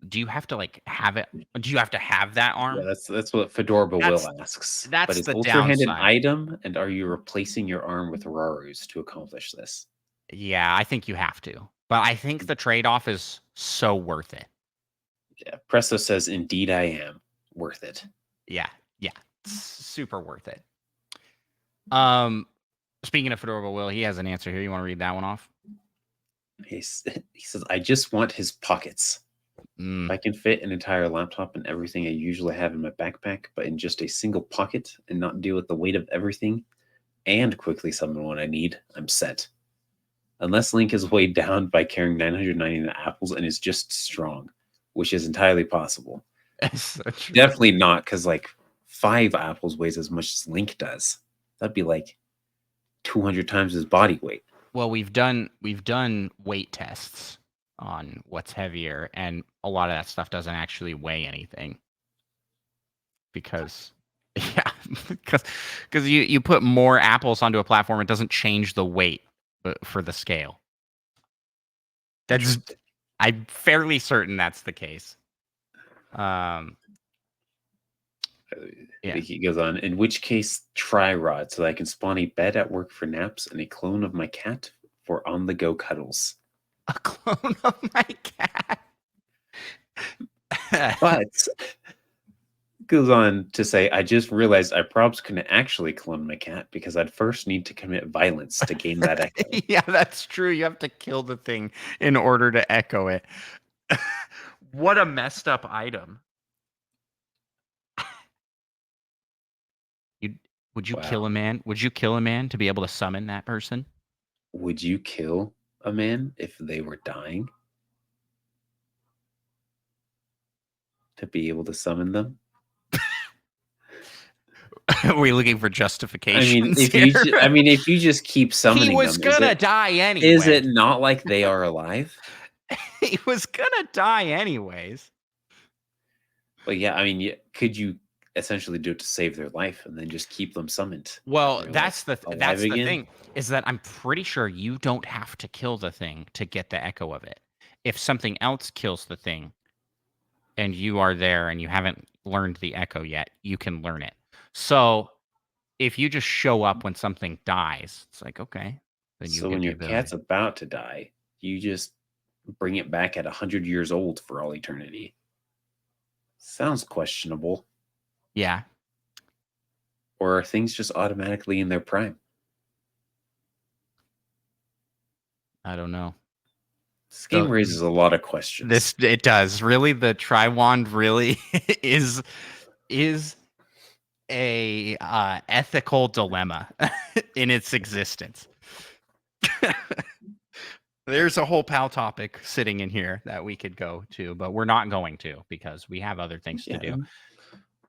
Do you have to like have it? Do you have to have that arm? Yeah, that's what Fedorba That's Will asks. that's But is the Ultra Hand an downside. item, and are you replacing your arm with Raru's to accomplish this? Yeah, I think you have to. But I think the trade-off is so worth it. Yeah, Presto says, "Indeed, I am worth it." Yeah, super worth it. Speaking of Fedora Will, he has an answer here. You want to read that one off? He says, "I just want his pockets. If I can fit an entire laptop and everything I usually have in my backpack, but in just a single pocket and not deal with the weight of everything, and quickly summon what I need, I'm set. Unless Link is weighed down by carrying 999 apples and is just strong, which is entirely possible. So Definitely not, because like 5 apples weighs as much as Link does. That'd be like 200 times his body weight. Well, we've done weight tests on what's heavier, and a lot of that stuff doesn't actually weigh anything. Because because you put more apples onto a platform, it doesn't change the weight for the scale. I'm fairly certain that's the case. I Yeah. He goes on, in which case, try Rod, so that I can spawn a bed at work for naps and a clone of my cat for on-the-go cuddles. A clone of my cat. But goes on to say, I just realized I probably couldn't actually clone my cat because I'd first need to commit violence to gain that echo. Yeah, that's true. You have to kill the thing in order to echo it. What a messed up item. You would you kill Wow. a man? Would you kill a man to be able to summon that person? Would you kill a man if they were dying to be able to summon them? Are we looking for I mean, justifications here? if you just keep He summoning was them, gonna die is anyway. it not like they are alive? He was gonna die anyways. But yeah, I mean, could you essentially do it to save their life and then just keep them summoned? Well, They're like that's the alive again. thing, is that I'm pretty sure you don't have to kill the thing to get the echo of it. If something else kills the thing and you are there and you haven't learned the echo yet, you can learn it. So if you just show up when something dies, it's like, okay, then you So get when the your ability. cat's about to die, you just bring it back at 100 years old for all eternity. Sounds questionable. Yeah. Or are things just automatically in their prime? I don't know. This game raises a lot of questions. It does. Really, the Triwand really is a ethical dilemma in its existence. There's a whole PAL topic sitting in here that we could go to, but we're not going to because we have other things to do.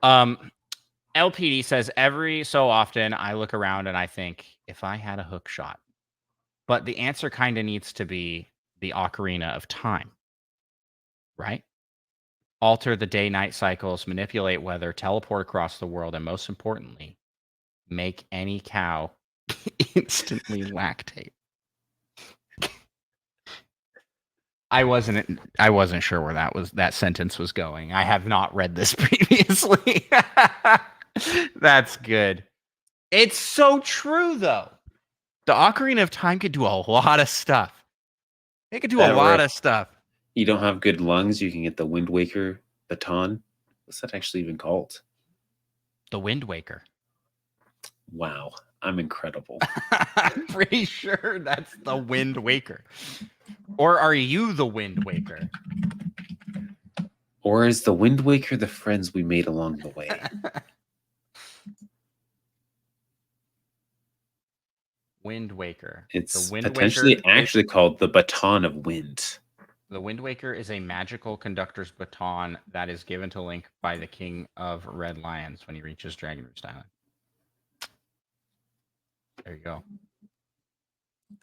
LPD says every so often I look around and I think, if I had a hook shot. But the answer kind of needs to be the Ocarina of Time, right? Alter the day-night cycles, manipulate weather, teleport across the world, and most importantly, make any cow instantly lactate. I wasn't sure where that sentence was going. I have not read this previously. That's good. It's so true though. The Ocarina of Time could do a lot of stuff. It could do a lot of stuff. You don't have good lungs, you can get the Wind Waker baton. What's that actually even called? The Wind Waker. Wow, I'm incredible. I'm pretty sure that's the Wind Waker. Or are you the Wind Waker? Or is the Wind Waker the friends we made along the way? Wind Waker. It's the Wind potentially Waker actually called the Baton of Wind. The Wind Waker is a magical conductor's baton that is given to Link by the King of Red Lions when he reaches Dragon Roost Island. There you go.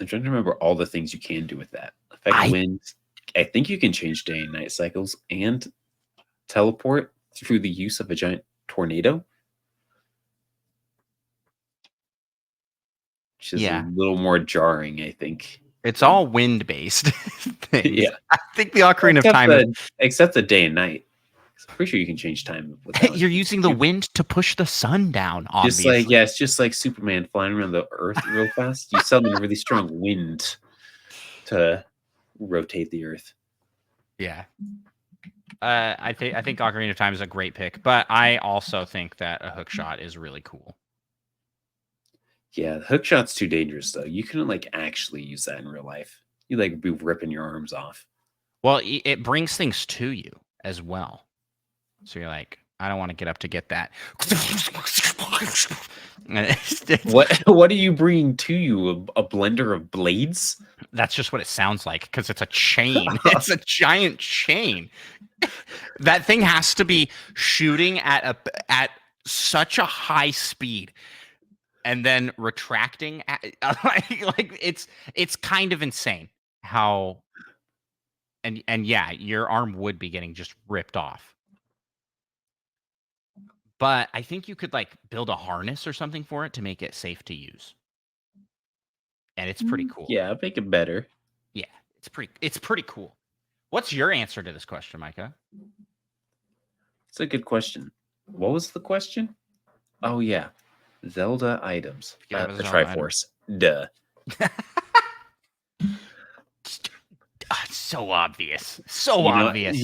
I'm trying to remember all the things you can do with that. Affect wind. I think you can change day and night cycles and teleport through the use of a giant tornado. Which is a little more jarring, I think. It's all wind-based things. Yeah. I think the Ocarina of Time... Except the day and night. I'm pretty sure you can change time without You're using the wind to push the sun down, obviously. It's just like Superman flying around the Earth real fast. You summon a really strong wind to rotate the Earth. Yeah. I think Ocarina of Time is a great pick, but I also think that a hook shot is really cool. Yeah, the hook shot's too dangerous though. You couldn't like actually use that in real life. You like be ripping your arms off. Well, it brings things to you as well. So you're like, I don't want to get up to get that. What are you bringing to you? A blender of blades? That's just what it sounds like because it's a chain. It's a giant chain. That thing has to be shooting at such a high speed and then retracting like it's kind of insane how and yeah, your arm would be getting just ripped off. But I think you could like build a harness or something for it to make it safe to use. And it's pretty cool. Yeah, make it better. Yeah, it's pretty cool. What's your answer to this question, Micah? It's a good question. What was the question? Oh yeah, Zelda items. You have a The Zelda item. Triforce. Duh. So obvious. So obvious.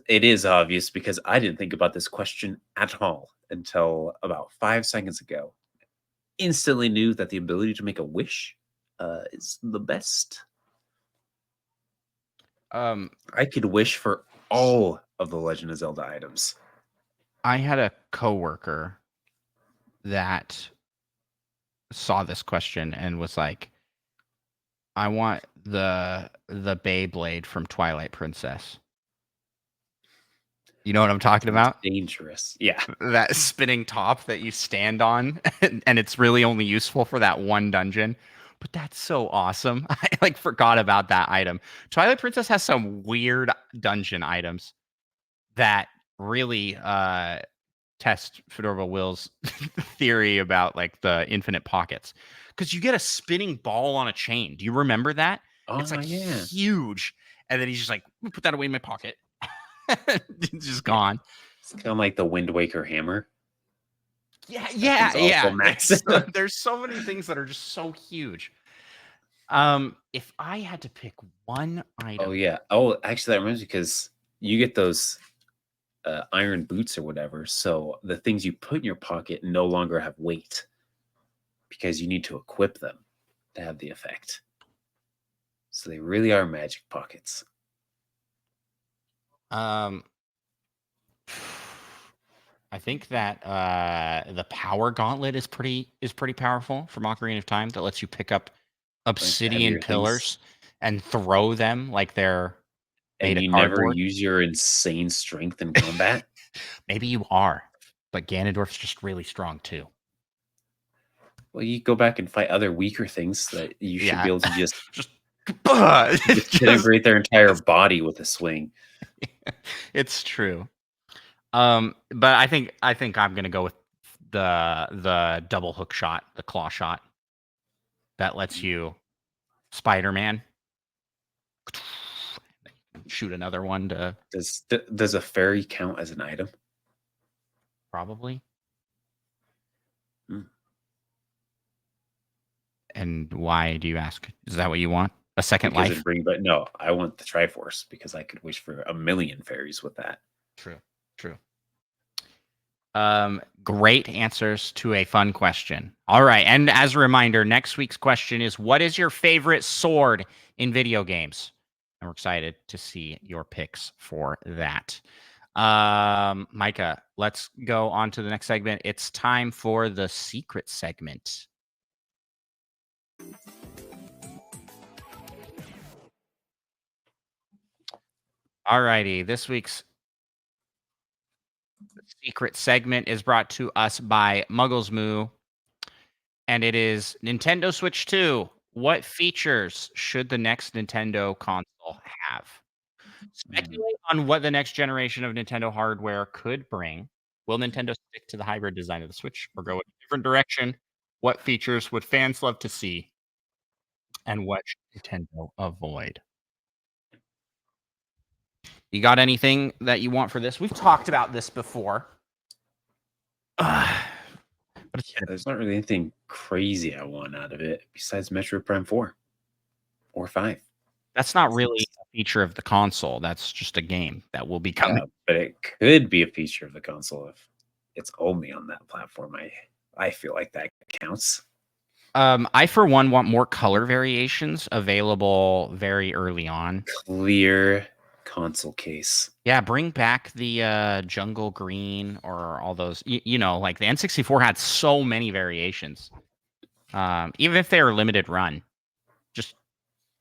It is obvious because I didn't think about this question at all until about 5 seconds ago. Instantly knew that the ability to make a wish is the best. I could wish for all of the Legend of Zelda items. I had a coworker that saw this question and was like, I want the Beyblade from Twilight Princess. You know what I'm talking about? Dangerous. Yeah. That spinning top that you stand on, and it's really only useful for that one dungeon. But that's so awesome. I like forgot about that item. Twilight Princess has some weird dungeon items that really test Fedora Will's theory about like the infinite pockets. Because you get a spinning ball on a chain. Do you remember that? It's Oh like yeah. huge. And then he's just like, put that away in my pocket. It's just Yeah. gone. It's kind of like the Wind Waker hammer. Yeah, That yeah, thing's also yeah. massive. There's so many things that are just so huge. If I had to pick one item, Oh yeah. Oh, actually, that reminds me because you get those iron boots or whatever. So the things you put in your pocket no longer have weight because you need to equip them to have the effect. So they really are magic pockets. I think that the power gauntlet is pretty powerful from Ocarina of Time. That lets you pick up Like obsidian heavier things. pillars and throw them like they're made And of you never cardboard. use your insane strength in combat. Maybe you are, but Ganondorf's just really strong too. Well, you go back and fight other weaker things that you should Yeah, be able to just just disintegrate their entire body with a swing. it's true. But I think I'm gonna go with the double hook shot, the claw shot that lets you Spider-Man shoot another one to Does a fairy count as an item? probably. Hmm. And why do you ask? Is that what you want? A second Because life? but no, I want the Triforce because I could wish for a million fairies with that. True. True. Great answers to a fun question. All right. And as a reminder, next week's question is what is your favorite sword in video games? And we're excited to see your picks for that. Micah, let's go on to the next segment. It's time for the secret segment. All righty. This week's secret segment is brought to us by Muggles Moo, and it is Nintendo Switch 2. What features should the next Nintendo console have? Speculate on what the next generation of Nintendo hardware could bring. Will Nintendo stick to the hybrid design of the Switch or go in a different direction? What features would fans love to see? And what should Nintendo avoid? You got anything that you want for this? We've talked about this before. But it's Yeah, there's not really anything crazy I want out of it besides Metroid Prime 4 or 5. that's not really a feature of the console. That's just a game that will be coming. Yeah, but it could be a feature of the console if it's only on that platform. I feel like that counts. I for one want more color variations available very early on. Clear console case. Yeah, bring back the jungle green or all those. Like the N64 had so many variations. Even if they were limited run, just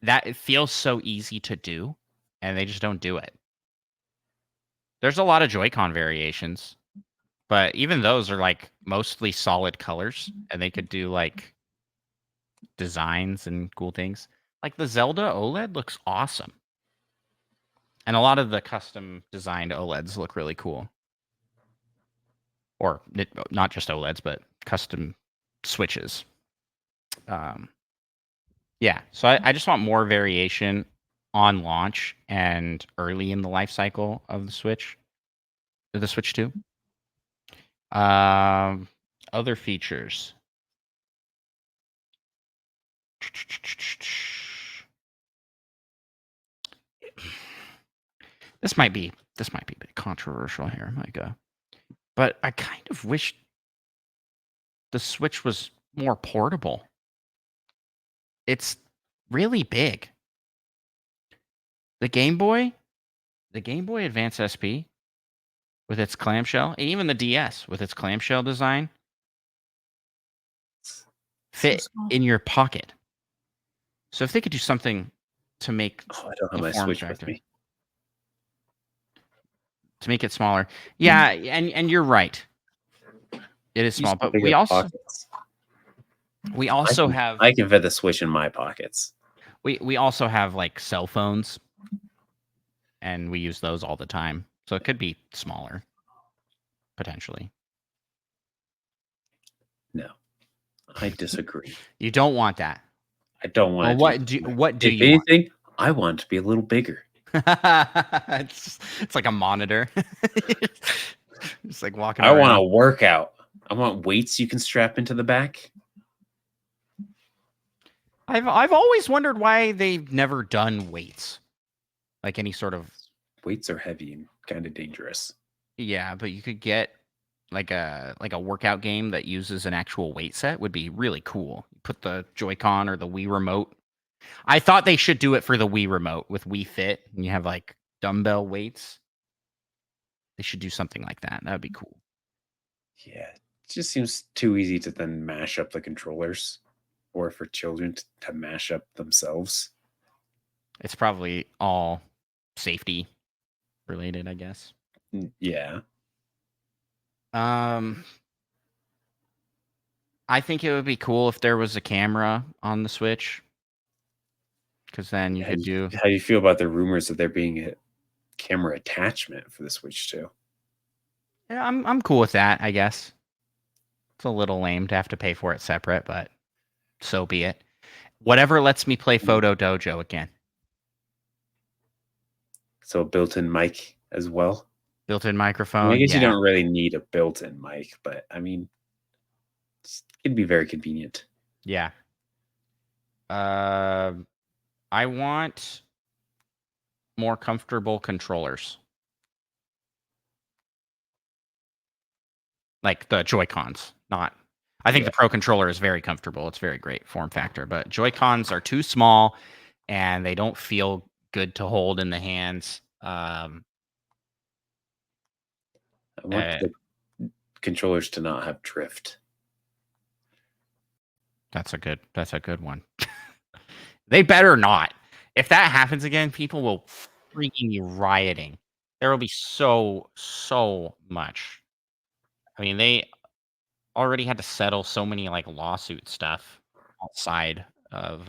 that it feels so easy to do, and they just don't do it. There's a lot of Joy-Con variations, but even those are like mostly solid colors, and they could do like designs and cool things. Like the Zelda OLED looks awesome. And a lot of the custom designed OLEDs look really cool. Or not just OLEDs, but custom switches. Yeah, so I just want more variation on launch and early in the life cycle of the Switch 2. Other features. This might be a bit controversial here, Micah. But I kind of wish the Switch was more portable. It's really big. The Game Boy Advance SP with its clamshell, and even the DS with its clamshell design So fit small. in your pocket. So if they could do something to make Oh, I don't have the my form Switch with factor, me. to make it smaller. Yeah, and you're right. It is Use small, but bigger pockets. we also have I can fit the Switch in my pockets. we also have like cell phones, and we use those all the time. So it could be smaller potentially. No, I disagree. You don't want that. I don't Well, want to what do If you want? anything, I want it to be a little bigger. It's like a monitor. It's like walking I want around. a workout. I want weights you can strap into the back. I've always wondered why they've never done weights, like any sort of. Weights are heavy and kind of dangerous. Yeah, but you could get like a workout game that uses an actual weight set would be really cool. Put the Joy-Con or the Wii remote. I thought they should do it for the Wii remote with Wii Fit, and you have like dumbbell weights. They should do something like that. That would be cool. Yeah, it just seems too easy to then mash up the controllers, or for children to mash up themselves. It's probably all safety related, I guess. Yeah, I think it would be cool if there was a camera on the Switch, because then you could do. How do you feel about the rumors of there being a camera attachment for the Switch too? Yeah, I'm cool with that. I guess it's a little lame to have to pay for it separate, but so be it. Whatever lets me play Photo Dojo again. So a built-in mic as well. Built-in I microphone. guess you Yeah, don't really need a built-in mic, but I mean, it'd be very convenient. yeah. Uh, I want more comfortable controllers, like the Joy Cons. Not. I think Yeah. the Pro controller is very comfortable. It's very great form factor, but Joy Cons are too small, and they don't feel good to hold in the hands. I want Uh, the controllers to not have drift. that's a good one. They better not. If that happens again, people will freaking be rioting. There will be so much. I mean, they already had to settle so many like lawsuit stuff outside of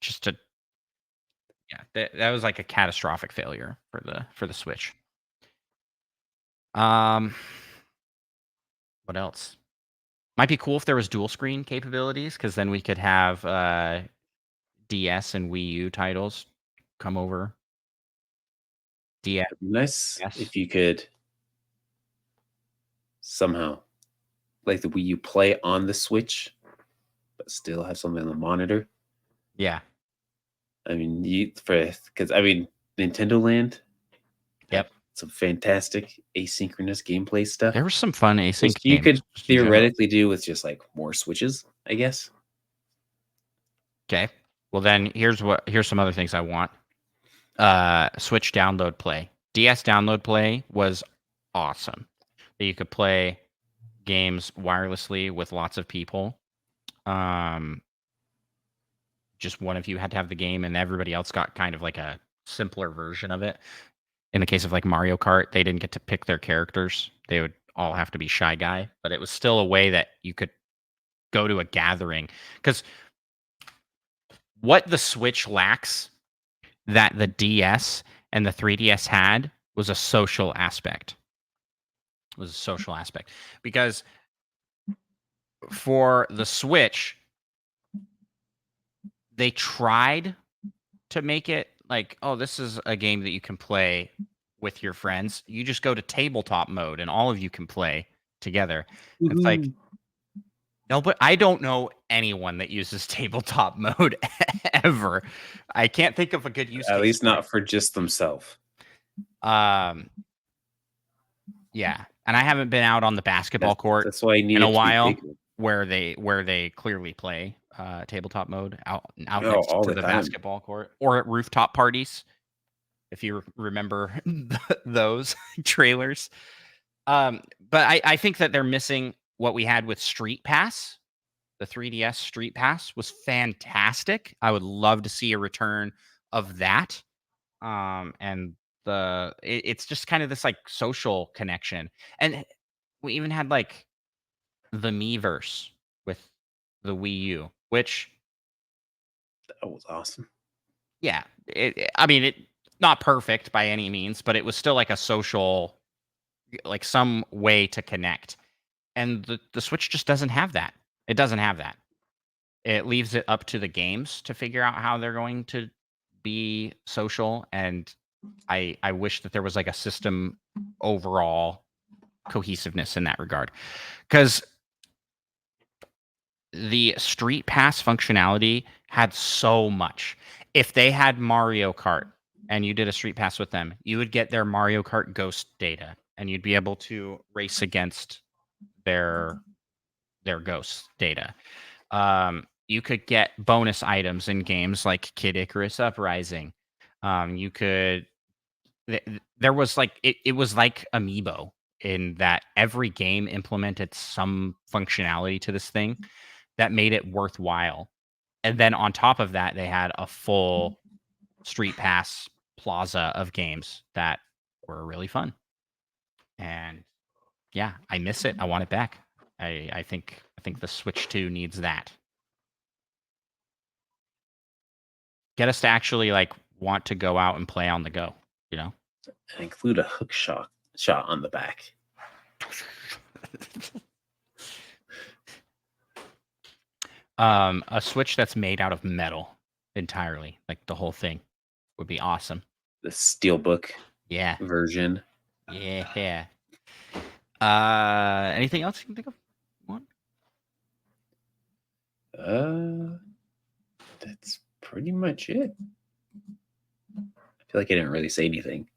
just to yeah, that was like a catastrophic failure for the Switch. Um, what else? Might be cool if there was dual screen capabilities, because then we could have DS and Wii U titles come over. DS. It'd be nice if you could somehow like the Wii U play on the Switch, but still have something on the monitor. Yeah. I mean, because I mean, Nintendo Land had Yep. some fantastic asynchronous gameplay stuff, There was some fun async which you games could just in general. theoretically do with just like more switches, I guess. Okay. Well, then here's some other things I want. Switch download play. DS download play was awesome. You could play games wirelessly with lots of people. Just one of you had to have the game, and everybody else got kind of like a simpler version of it. In the case of like Mario Kart, they didn't get to pick their characters. They would all have to be Shy Guy, but it was still a way that you could go to a gathering. Because what the Switch lacks that the DS and the 3DS had was a social aspect. Because for the Switch, they tried to make it like, oh, this is a game that you can play with your friends, you just go to tabletop mode and all of you can play together. It's like, Woohoo. no, but I don't know anyone that uses tabletop mode ever. I can't think of a good use At case least for not for just themselves. it. Yeah, and I haven't been out on the basketball court That's why I need in a it to be while bigger. where they clearly play tabletop mode out Oh, next all to the the time. basketball court or at rooftop parties, if you remember those trailers. But I think that they're missing what we had with Street Pass. The 3DS Street Pass was fantastic. I would love to see a return of that. And it's just kind of this like social connection. And we even had like the Miiverse with the Wii U, which That was awesome. yeah, I mean it not perfect by any means, but it was still like a social like some way to connect. And the Switch just doesn't have that. It doesn't have that. It leaves it up to the games to figure out how they're going to be social, and I wish that there was like a system overall cohesiveness in that regard. Because the Street Pass functionality had so much. If they had Mario Kart and you did a Street Pass with them, you would get their Mario Kart Ghost data, and you'd be able to race against their Ghost data. You could get bonus items in games like Kid Icarus Uprising. You could there was like it was like Amiibo in that every game implemented some functionality to this thing that made it worthwhile. And then on top of that, they had a full Street Pass plaza of games that were really fun. And yeah, I miss it. I want it back. I think the Switch 2 needs that. Get us to actually like want to go out and play on the go, you know? And include a hook shot on the back. A Switch that's made out of metal entirely, like the whole thing would be awesome. The steelbook Yeah. version. Yeah. Anything else you can think of? One? That's pretty much it. I feel like I didn't really say anything,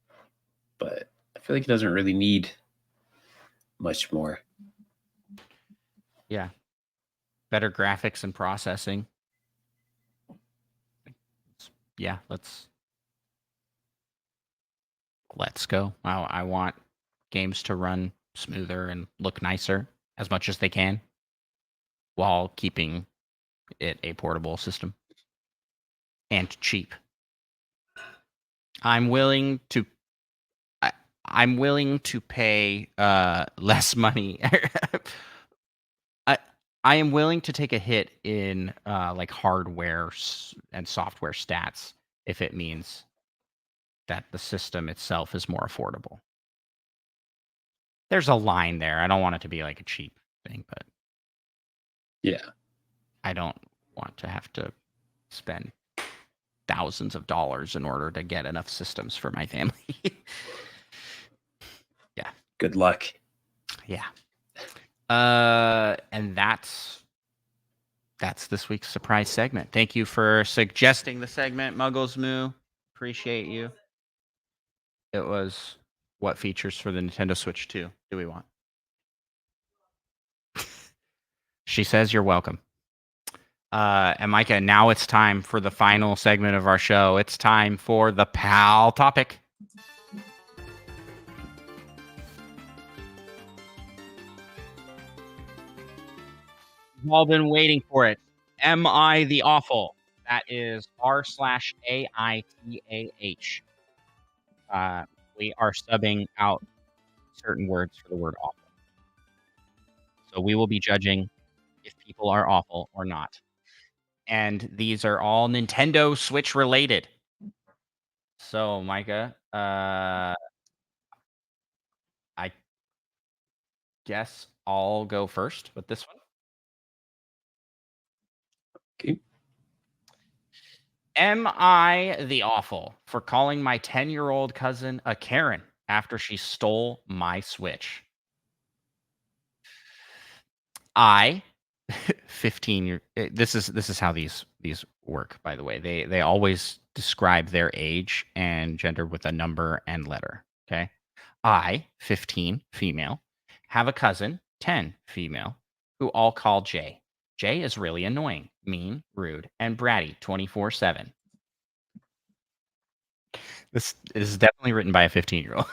but I feel like it doesn't really need much more. Yeah. Better graphics and processing. Yeah, let's go. I want games to run smoother and look nicer as much as they can while keeping it a portable system and cheap. I'm willing to I'm willing to pay less money. I I am willing to take a hit in like hardware and software stats if it means that the system itself is more affordable. There's a line there. I don't want it to be like a cheap thing, but Yeah. I don't want to have to spend thousands of dollars in order to get enough systems for my family. Yeah. Good luck. Yeah. And that's this week's surprise segment. Thank you for suggesting the segment, Muggles Moo. Appreciate you. It was what features for the Nintendo Switch 2 do we want? She says you're welcome. And Micah, now it's time for the final segment of our show. It's time for the PAL topic. We've all been waiting for it. Am I the awful? That is r/AITAH. We are subbing out certain words for the word awful. So we will be judging if people are awful or not. And these are all Nintendo Switch related. So, Micah, I guess I'll go first with this one. Okay. Am I the awful for calling my 10-year-old cousin a Karen after she stole my Switch. I 15 year, this is how these work, by the way. They always describe their age and gender with a number and letter. Okay. I, 15, female, have a cousin, 10, female, who all call Jay. Jay is really annoying, mean, rude, and bratty 24/7. This is definitely written by a 15-year-old.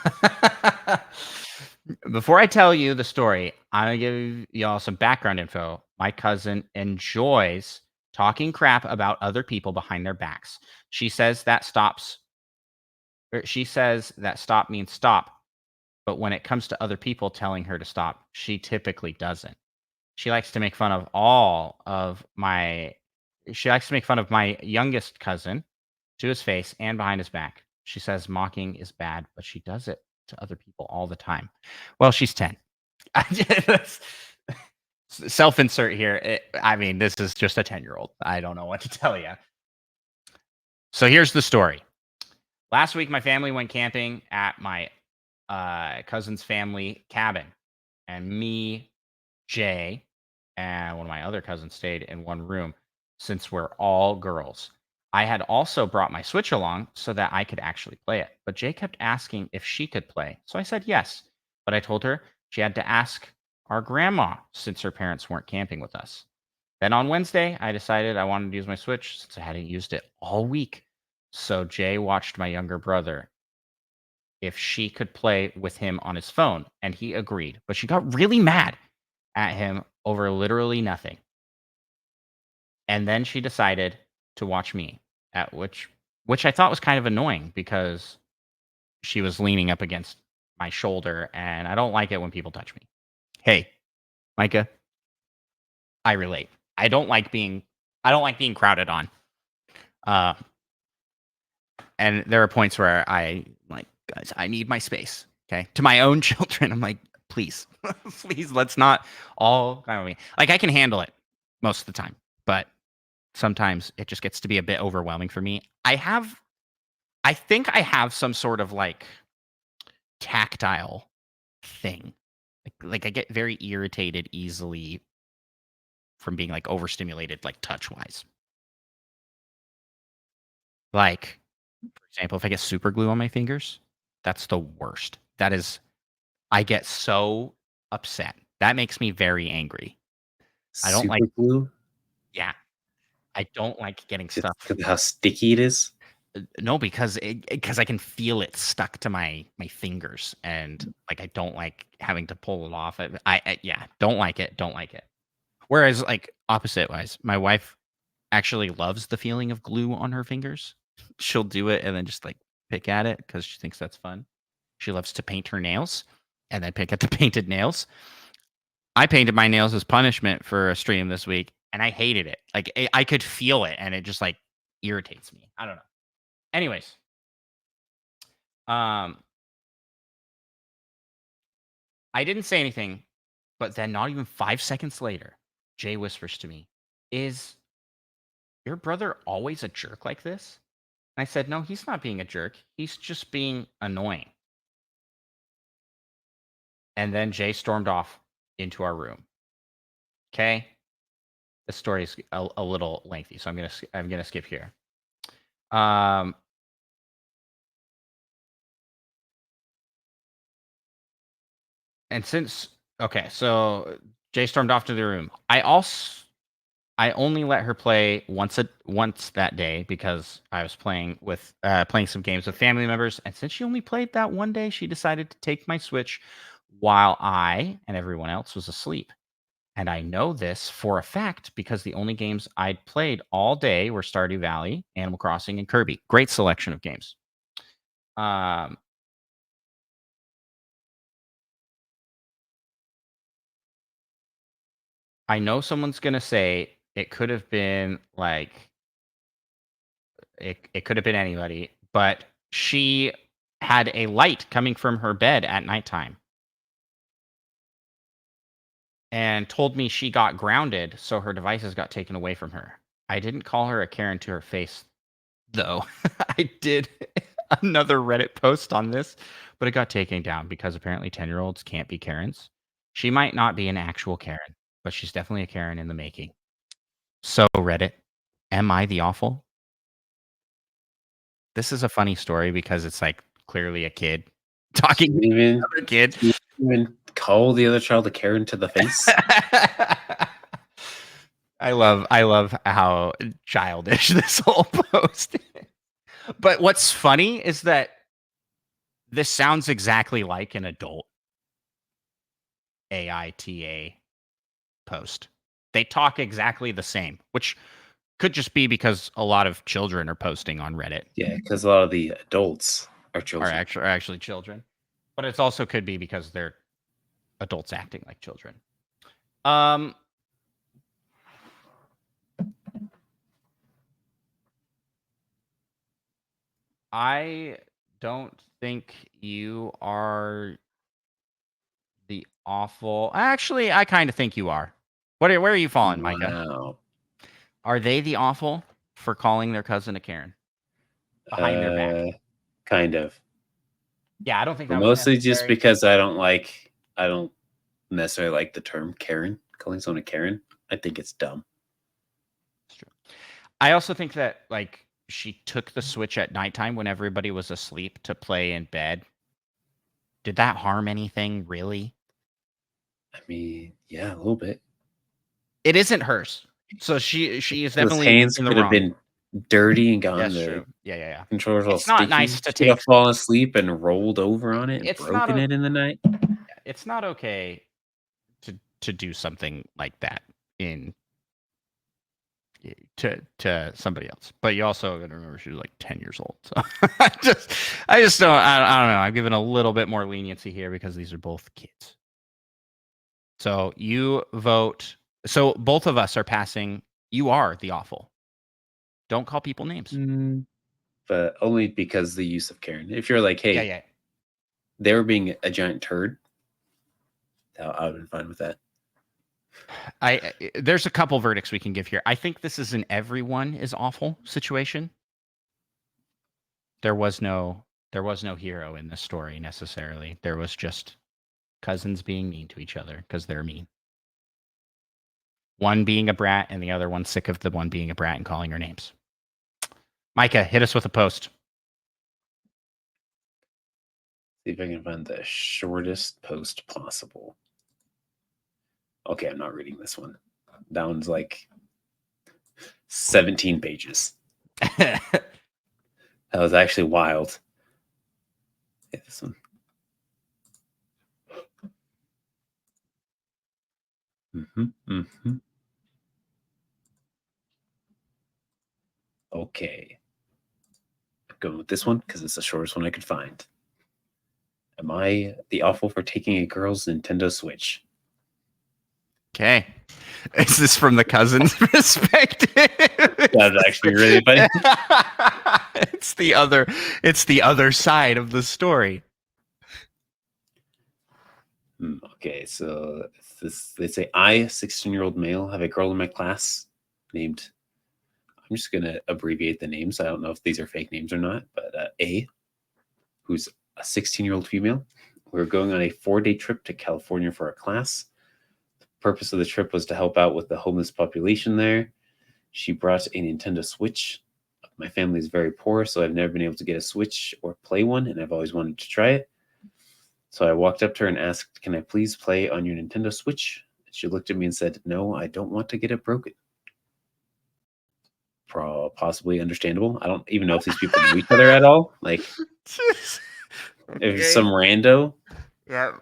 Before I tell you the story, I'm gonna give y'all some background info. My cousin enjoys talking crap about other people behind their backs. She says that stops, or she says that stop means stop, but when it comes to other people telling her to stop, she typically doesn't. She likes to make fun of all of my she likes to make fun of my youngest cousin to his face and behind his back. She says mocking is bad, but she does it to other people all the time. Well, she's 10. I just self-insert here. I mean, this is just a 10-year-old. I don't know what to tell you. So here's the story. Last week, my family went camping at my cousin's family cabin, and me, Jay, and one of my other cousins stayed in one room since we're all girls. I had also brought my Switch along so that I could actually play it, but Jay kept asking if she could play. So I said yes, but I told her she had to ask our grandma since her parents weren't camping with us. Then on Wednesday, I decided I wanted to use my Switch since I hadn't used it all week. So Jay watched my younger brother if she could play with him on his phone, and he agreed. But she got really mad at him over literally nothing. And then she decided to watch me, at which I thought was kind of annoying because she was leaning up against my shoulder, and I don't like it when people touch me. Hey, Micah, I relate. I don't like being crowded on. Uh, and there are points where I like, guys, I need my space. Okay, to my own children, I'm like, please, please, let's not all kind of me. Like I can handle it most of the time, but sometimes it just gets to be a bit overwhelming for me. I think I have some sort of like tactile thing. Like I get very irritated easily from being like overstimulated, like touch wise. Like, for example, if I get super glue on my fingers, that's the worst. I get so upset. That makes me very angry. I don't like, Super glue, yeah, I don't like getting just stuff. because of how sticky it is. No, because I can feel it stuck to my fingers, and like I don't like having to pull it off. Yeah, don't like it. Don't like it. Whereas like opposite wise, my wife actually loves the feeling of glue on her fingers. She'll do it and then just like pick at it because she thinks that's fun. She loves to paint her nails and then pick at the painted nails. I painted my nails as punishment for a stream this week, and I hated it. Like I could feel it, and it just like irritates me. I don't know. Anyways, um, I didn't say anything, but then not even 5 seconds later, Jay whispers to me, "Is your brother always a jerk like this?" And I said, "No, he's not being a jerk. He's just being annoying." And then Jay stormed off into our room. Okay, the story is a little lengthy, so I'm gonna skip here. Um, and since okay, so Jay stormed off to the room. I only let her play once that day because I was playing some games with family members, and since she only played that one day, she decided to take my Switch while I and everyone else was asleep. And I know this for a fact because the only games I'd played all day were Stardew Valley, Animal Crossing, and Kirby. Great selection of games. Um, I know someone's gonna say it could have been like it could have been anybody, but she had a light coming from her bed at nighttime and told me she got grounded, so her devices got taken away from her. I didn't call her a Karen to her face, though. I did. another Reddit post on this, but it got taken down because apparently 10-year-olds can't be Karens. She might not be an actual Karen, but she's definitely a Karen in the making. So Reddit, am I the awful? This is a funny story because it's like clearly a kid talking to another kid. Can you even call the other child a Karen to the face? I love how childish this whole post is. But what's funny is that this sounds exactly like an adult AITA post. They talk exactly the same, which could just be because a lot of children are posting on Reddit. Yeah, because a lot of the adults are children. Are actually children. But it also could be because they're adults acting like children. I don't think you are the awful. Actually, I kind of think you are. Where are you falling, Micah? Wow. Are they the awful for calling their cousin a Karen behind their back? Kind of. Yeah, I don't think But that was mostly just necessary. because I don't necessarily like the term Karen, calling someone a Karen. I think it's dumb. It's true. I also think that like she took the Switch at nighttime when everybody was asleep to play in bed. Did that harm anything, really? I mean, yeah, a little bit. It isn't hers. So she is Those definitely hands in the could have wrong. been dirty and gotten That's the true. Yeah. controllers all It's not sticky. nice to She could have take. fallen asleep and rolled over on it and It's not broken it in the night. it's not okay to do something like that in to somebody else. But you also got to remember she was like 10 years old. So I just don't I don't know. I'm giving a little bit more leniency here because these are both kids. So you vote. So both of us are passing. You are the awful. Don't call people names. But only because the use of Karen. If you're like, hey, Yeah. they were being a giant turd, I would have been fine with that. There's a couple verdicts we can give here. I think this is an everyone is awful situation. There was no hero in this story necessarily. There was just cousins being mean to each other because they're mean. One being a brat and the other one sick of the one being a brat and calling her names. Micah, hit us with a post. See if I can find the shortest post possible. Okay, I'm not reading this one. That one's like 17 pages. That was actually wild. Yeah, this one. Okay. I'm going with this one because it's the shortest one I could find. Am I the awful for taking a girl's Nintendo Switch? Okay. Is this from the cousin's perspective? That's actually really funny. It's the other side of the story. Okay, so they say I, 16-year-old male, have a girl in my class named, I'm just gonna abbreviate the names. I don't know if these are fake names or not, but A, who's a 16-year-old female. We're going on a 4-day trip to California for a class. The purpose of the trip was to help out with the homeless population there. She brought a Nintendo Switch. My family is very poor, so I've never been able to get a Switch or play one, and I've always wanted to try it. So I walked up to her and asked, "Can I please play on your Nintendo Switch?" She looked at me and said, "No, I don't want to get it broken." Possibly understandable. I don't even know if these people know each other at all. Like, if it's some rando. Yeah.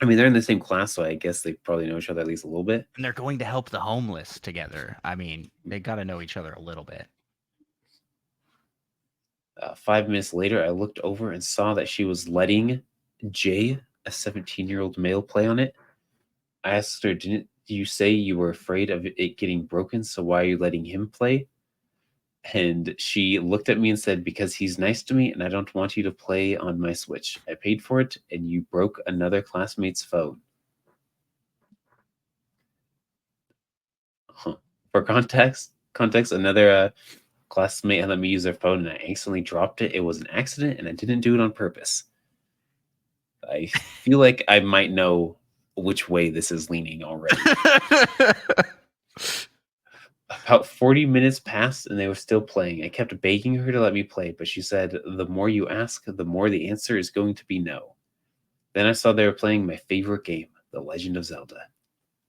I mean, they're in the same class, so I guess they probably know each other at least a little bit. And they're going to help the homeless together. I mean, they got to know each other a little bit. 5 minutes later, I looked over and saw that she was letting Jay, a 17-year-old male, play on it. I asked her, "Didn't you say you were afraid of it getting broken? So why are you letting him play?" And she looked at me and said, "Because he's nice to me and I don't want you to play on my Switch. I paid for it and you broke another classmate's phone." Huh. For context, another classmate had let me use their phone and I accidentally dropped it. It was an accident and I didn't do it on purpose. I feel like I might know which way this is leaning already. About 40 minutes passed and they were still playing. I kept begging her to let me play, but she said, the more you ask, the more the answer is going to be no. Then I saw they were playing my favorite game, The Legend of Zelda.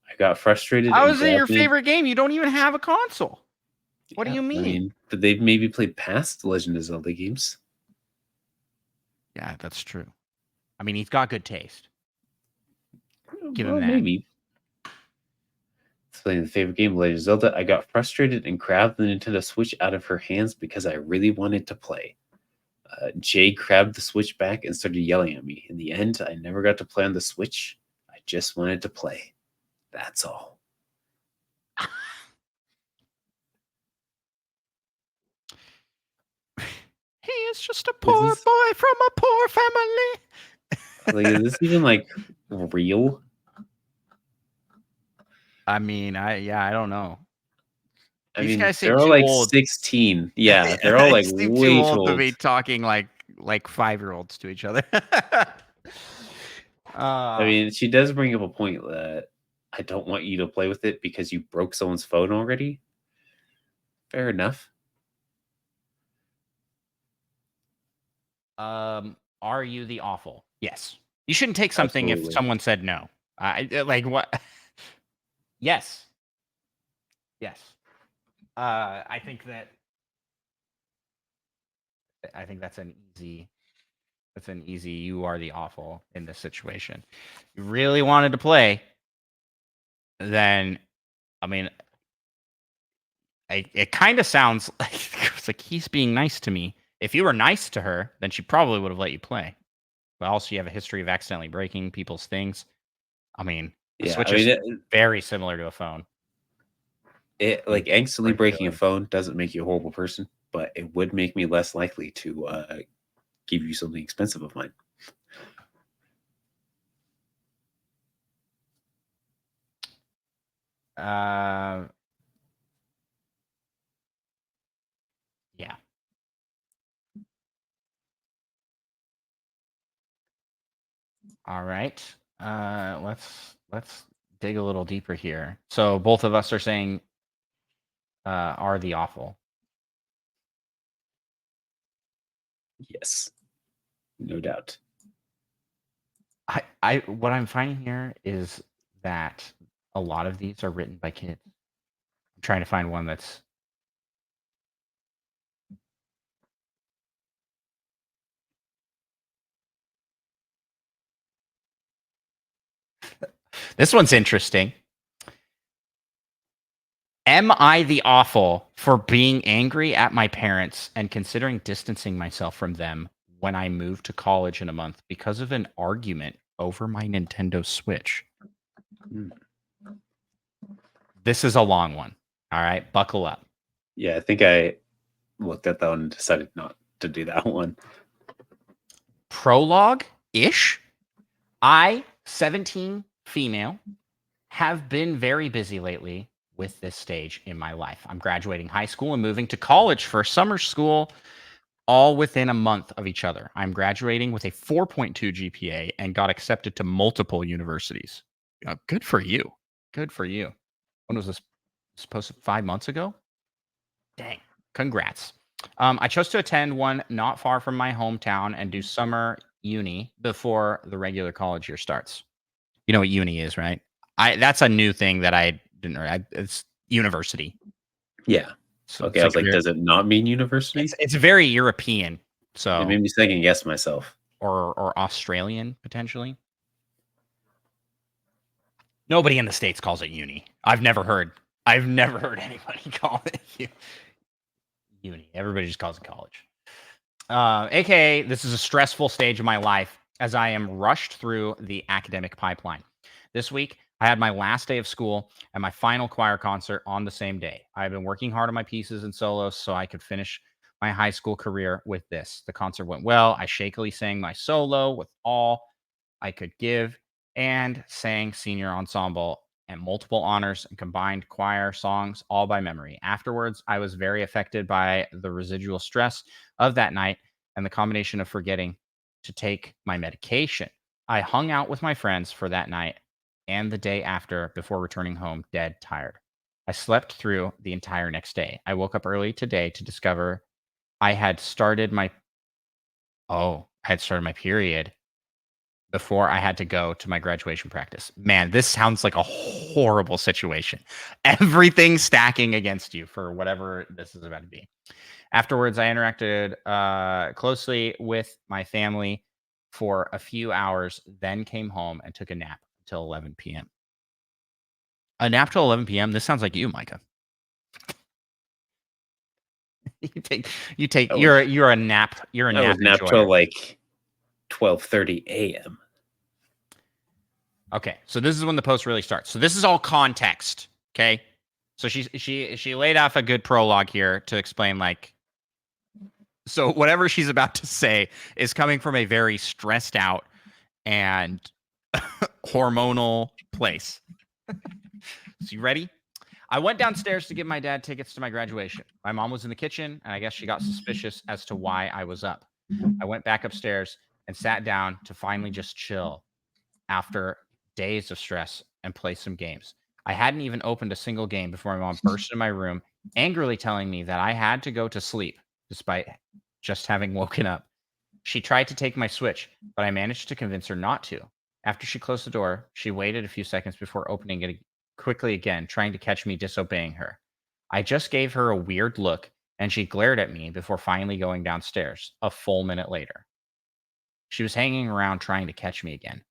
I got frustrated How and is it your grabbed it. favorite game? You don't even have a console. What do Yeah, you mean? I mean, but they've maybe played past The Legend of Zelda games. Yeah, that's true. I mean, he's got good taste. Give him Well, that. maybe. Playing the favorite game, Legend of Zelda, I got frustrated and grabbed the Nintendo Switch out of her hands because I really wanted to play. Jay grabbed the Switch back and started yelling at me. In the end, I never got to play on the Switch. I just wanted to play. That's all. He is just a poor boy from a poor family. Like, is this even like real? I mean, I don't know. I These mean, guys seem they're all too like old. 16. Yeah, they're all like They seem way too too old to old. be talking like 5-year-olds to each other. I mean, she does bring up a point that I don't want you to play with it because you broke someone's phone already. Fair enough. Are you the awful? Yes. You shouldn't take something if Absolutely. someone said no. Like what? Yes. Yes. I think that's an easy you are the awful in this situation. You really wanted to play, then I mean it kind of sounds like it's like he's being nice to me. If you were nice to her, then she probably would have let you play. But also you have a history of accidentally breaking people's things. I mean, a Yeah, Switch I mean, is very similar to a phone. it like It's accidentally pretty breaking a silly. phone doesn't make you a horrible person, but it would make me less likely to give you something expensive of mine. Yeah. All right. Let's dig a little deeper here. So both of us are saying are the awful. Yes, no doubt. I what I'm finding here is that a lot of these are written by kids. I'm trying to find one that's this one's interesting. Am I the awful for being angry at my parents and considering distancing myself from them when I move to college in a month because of an argument over my Nintendo Switch? Hmm. This is a long one. All right, buckle up. Yeah, I think I looked at that one and decided not to do that one. Prologue ish. I, 17 female, have been very busy lately with this stage in my life. I'm graduating high school and moving to college for summer school all within a month of each other. I'm graduating with a 4.2 GPA and got accepted to multiple universities. Good for you. Good for you. When was this supposed to 5 months ago? Dang. Congrats. I chose to attend one not far from my hometown and do summer uni before the regular college year starts. You know what uni is, right? That's a new thing that I didn't. It's university. Yeah. So Okay, it's I like was like, does it not mean university? it's very European. It So made me second guess myself. or Australian potentially. Nobody in the States calls it uni. I've never heard anybody call it uni. Everybody just calls it college. AKA, this is a stressful stage of my life as I am rushed through the academic pipeline. This week, I had my last day of school and my final choir concert on the same day. I've been working hard on my pieces and solos so I could finish my high school career with this. The concert went well. I shakily sang my solo with all I could give and sang senior ensemble and multiple honors and combined choir songs, all by memory. Afterwards, I was very affected by the residual stress of that night and the combination of forgetting to take my medication. I hung out with my friends for that night and the day after before returning home dead tired. I slept through the entire next day. I woke up early today to discover I had started my I had started my period before I had to go to my graduation practice. Man, this sounds like a horrible situation. Everything stacking against you for whatever this is about to be. Afterwards, I interacted closely with my family for a few hours, then came home and took a nap until 11 p.m. A nap till 11 p.m. This sounds like you, Micah. you take you take I was you're a nap napped enjoyer. till like 12:30 a.m. Okay, so this is when the post really starts. So this is all context. Okay, so she laid off a good prologue here to explain like, so whatever she's about to say is coming from a very stressed out and hormonal place. So you ready? I went downstairs to give my dad tickets to my graduation. My mom was in the kitchen, and I guess she got suspicious as to why I was up. I went back upstairs and sat down to finally just chill after days of stress and play some games. I hadn't even opened a single game before my mom burst into my room, angrily telling me that I had to go to sleep despite just having woken up. She tried to take my Switch, but I managed to convince her not to. After she closed the door, she waited a few seconds before opening it quickly again, trying to catch me disobeying her. I just gave her a weird look, and she glared at me before finally going downstairs a full minute later. She was hanging around trying to catch me again.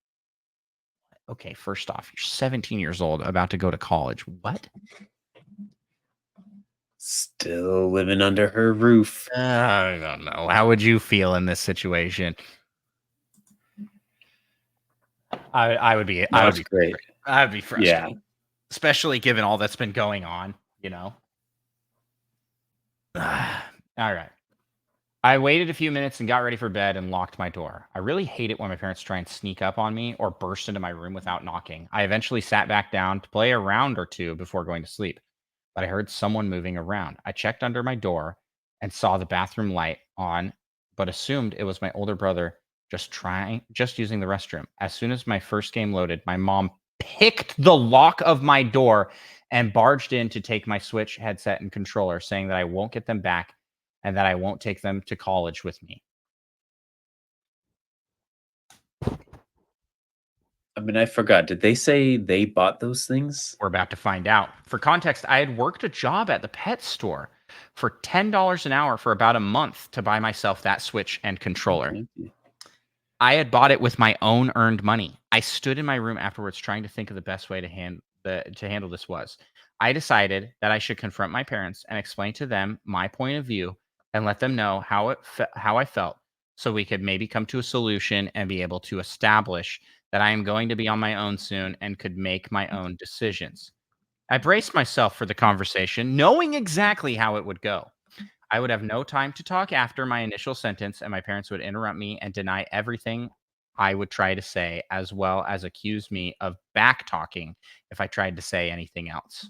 Okay, first off, you're 17 years old, about to go to college. What? Still living under her roof. I don't know. How would you feel in this situation? I would be. I would Not be. great. I would be frustrated, Yeah. especially given all that's been going on. You know. All right. I waited a few minutes and got ready for bed and locked my door. I really hate it when my parents try and sneak up on me or burst into my room without knocking. I eventually sat back down to play a round or two before going to sleep, but I heard someone moving around. I checked under my door and saw the bathroom light on, but assumed it was my older brother just using the restroom. As soon as my first game loaded, my mom picked the lock of my door and barged in to take my Switch headset and controller, saying that I won't get them back and that I won't take them to college with me. I mean, I forgot. Did they say they bought those things? We're about to find out. For context, I had worked a job at the pet store for $10 an hour for about a month to buy myself that Switch and controller. Maybe. I had bought it with my own earned money. I stood in my room afterwards trying to think of the best way to handle this was. I decided that I should confront my parents and explain to them my point of view and let them know how I felt so we could maybe come to a solution and be able to establish that I am going to be on my own soon and could make my own decisions. I braced myself for the conversation, knowing exactly how it would go. I would have no time to talk after my initial sentence, and my parents would interrupt me and deny everything I would try to say, as well as accuse me of back talking if I tried to say anything else.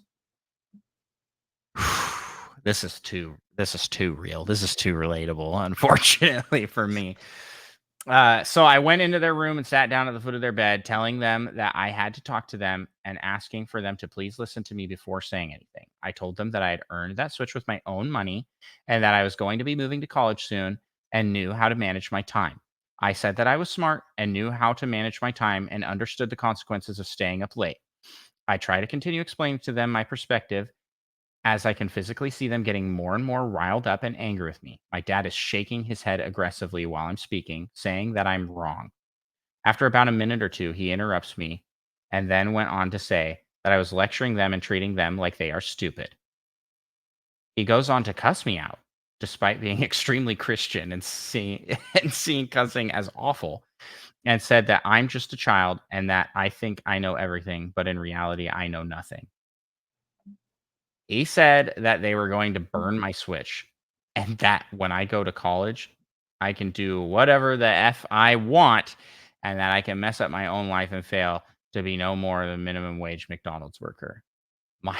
This is too real. This is too relatable, unfortunately for me. So I went into their room and sat down at the foot of their bed, telling them that I had to talk to them and asking for them to please listen to me before saying anything. I told them that I had earned that Switch with my own money and that I was going to be moving to college soon and knew how to manage my time. I said that I was smart and knew how to manage my time and understood the consequences of staying up late. I try to continue explaining to them my perspective as I can physically see them getting more and more riled up and angry with me. My dad is shaking his head aggressively while I'm speaking, saying that I'm wrong. After about a minute or two, he interrupts me and then went on to say that I was lecturing them and treating them like they are stupid. He goes on to cuss me out, despite being extremely Christian and seeing cussing as awful, and said that I'm just a child and that I think I know everything, but in reality, I know nothing. He said that they were going to burn my Switch and that when I go to college, I can do whatever the F I want and that I can mess up my own life and fail to be no more than minimum wage McDonald's worker. My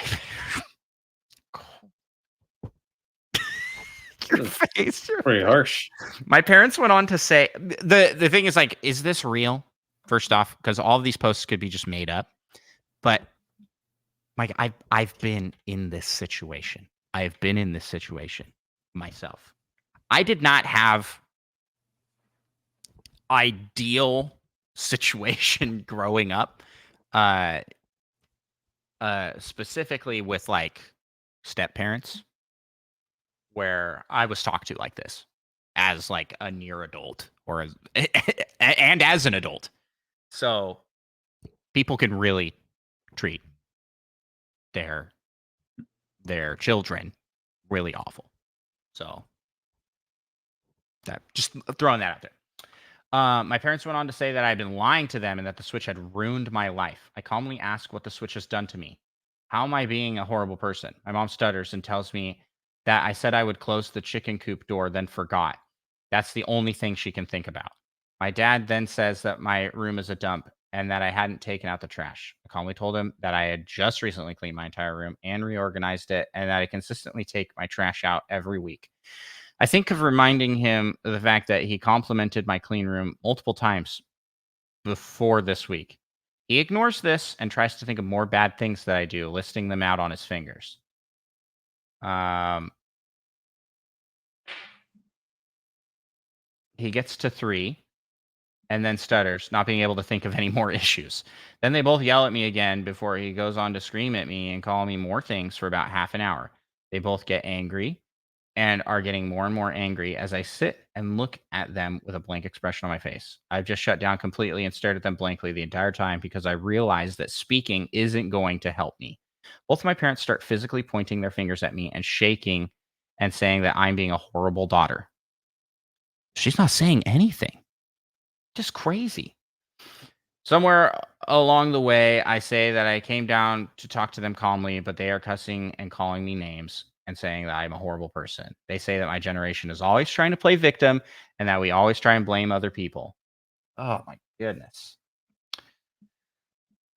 your face. Pretty harsh. My parents went on to say the thing is like, is this real? First off, because all of these posts could be just made up. But Mike, I've been in this situation. I've been in this situation myself. I did not have ideal situation growing up. Specifically with like step parents, where I was talked to like this as like a near adult or as, and as an adult. So people can really treat their children really awful. So that just throwing that out there. My parents went on to say that I had been lying to them and that the Switch had ruined my life. I calmly ask what the Switch has done to me. How am I being a horrible person? My mom stutters and tells me that I said I would close the chicken coop door, then forgot. That's the only thing she can think about. My dad then says that my room is a dump and that I hadn't taken out the trash. I calmly told him that I had just recently cleaned my entire room and reorganized it and that I consistently take my trash out every week. I think of reminding him of the fact that he complimented my clean room multiple times before this week. He ignores this and tries to think of more bad things that I do, listing them out on his fingers. He gets to 3 and then stutters, not being able to think of any more issues. Then they both yell at me again before he goes on to scream at me and call me more things for about half an hour. They both get angry and are getting more and more angry as I sit and look at them with a blank expression on my face. I've just shut down completely and stared at them blankly the entire time because I realize that speaking isn't going to help me. Both of my parents start physically pointing their fingers at me and shaking and saying that I'm being a horrible daughter. She's not saying anything. Just crazy. Somewhere along the way, I say that I came down to talk to them calmly, but they are cussing and calling me names and saying that I'm a horrible person. They say that my generation is always trying to play victim and that we always try and blame other people. Oh my goodness.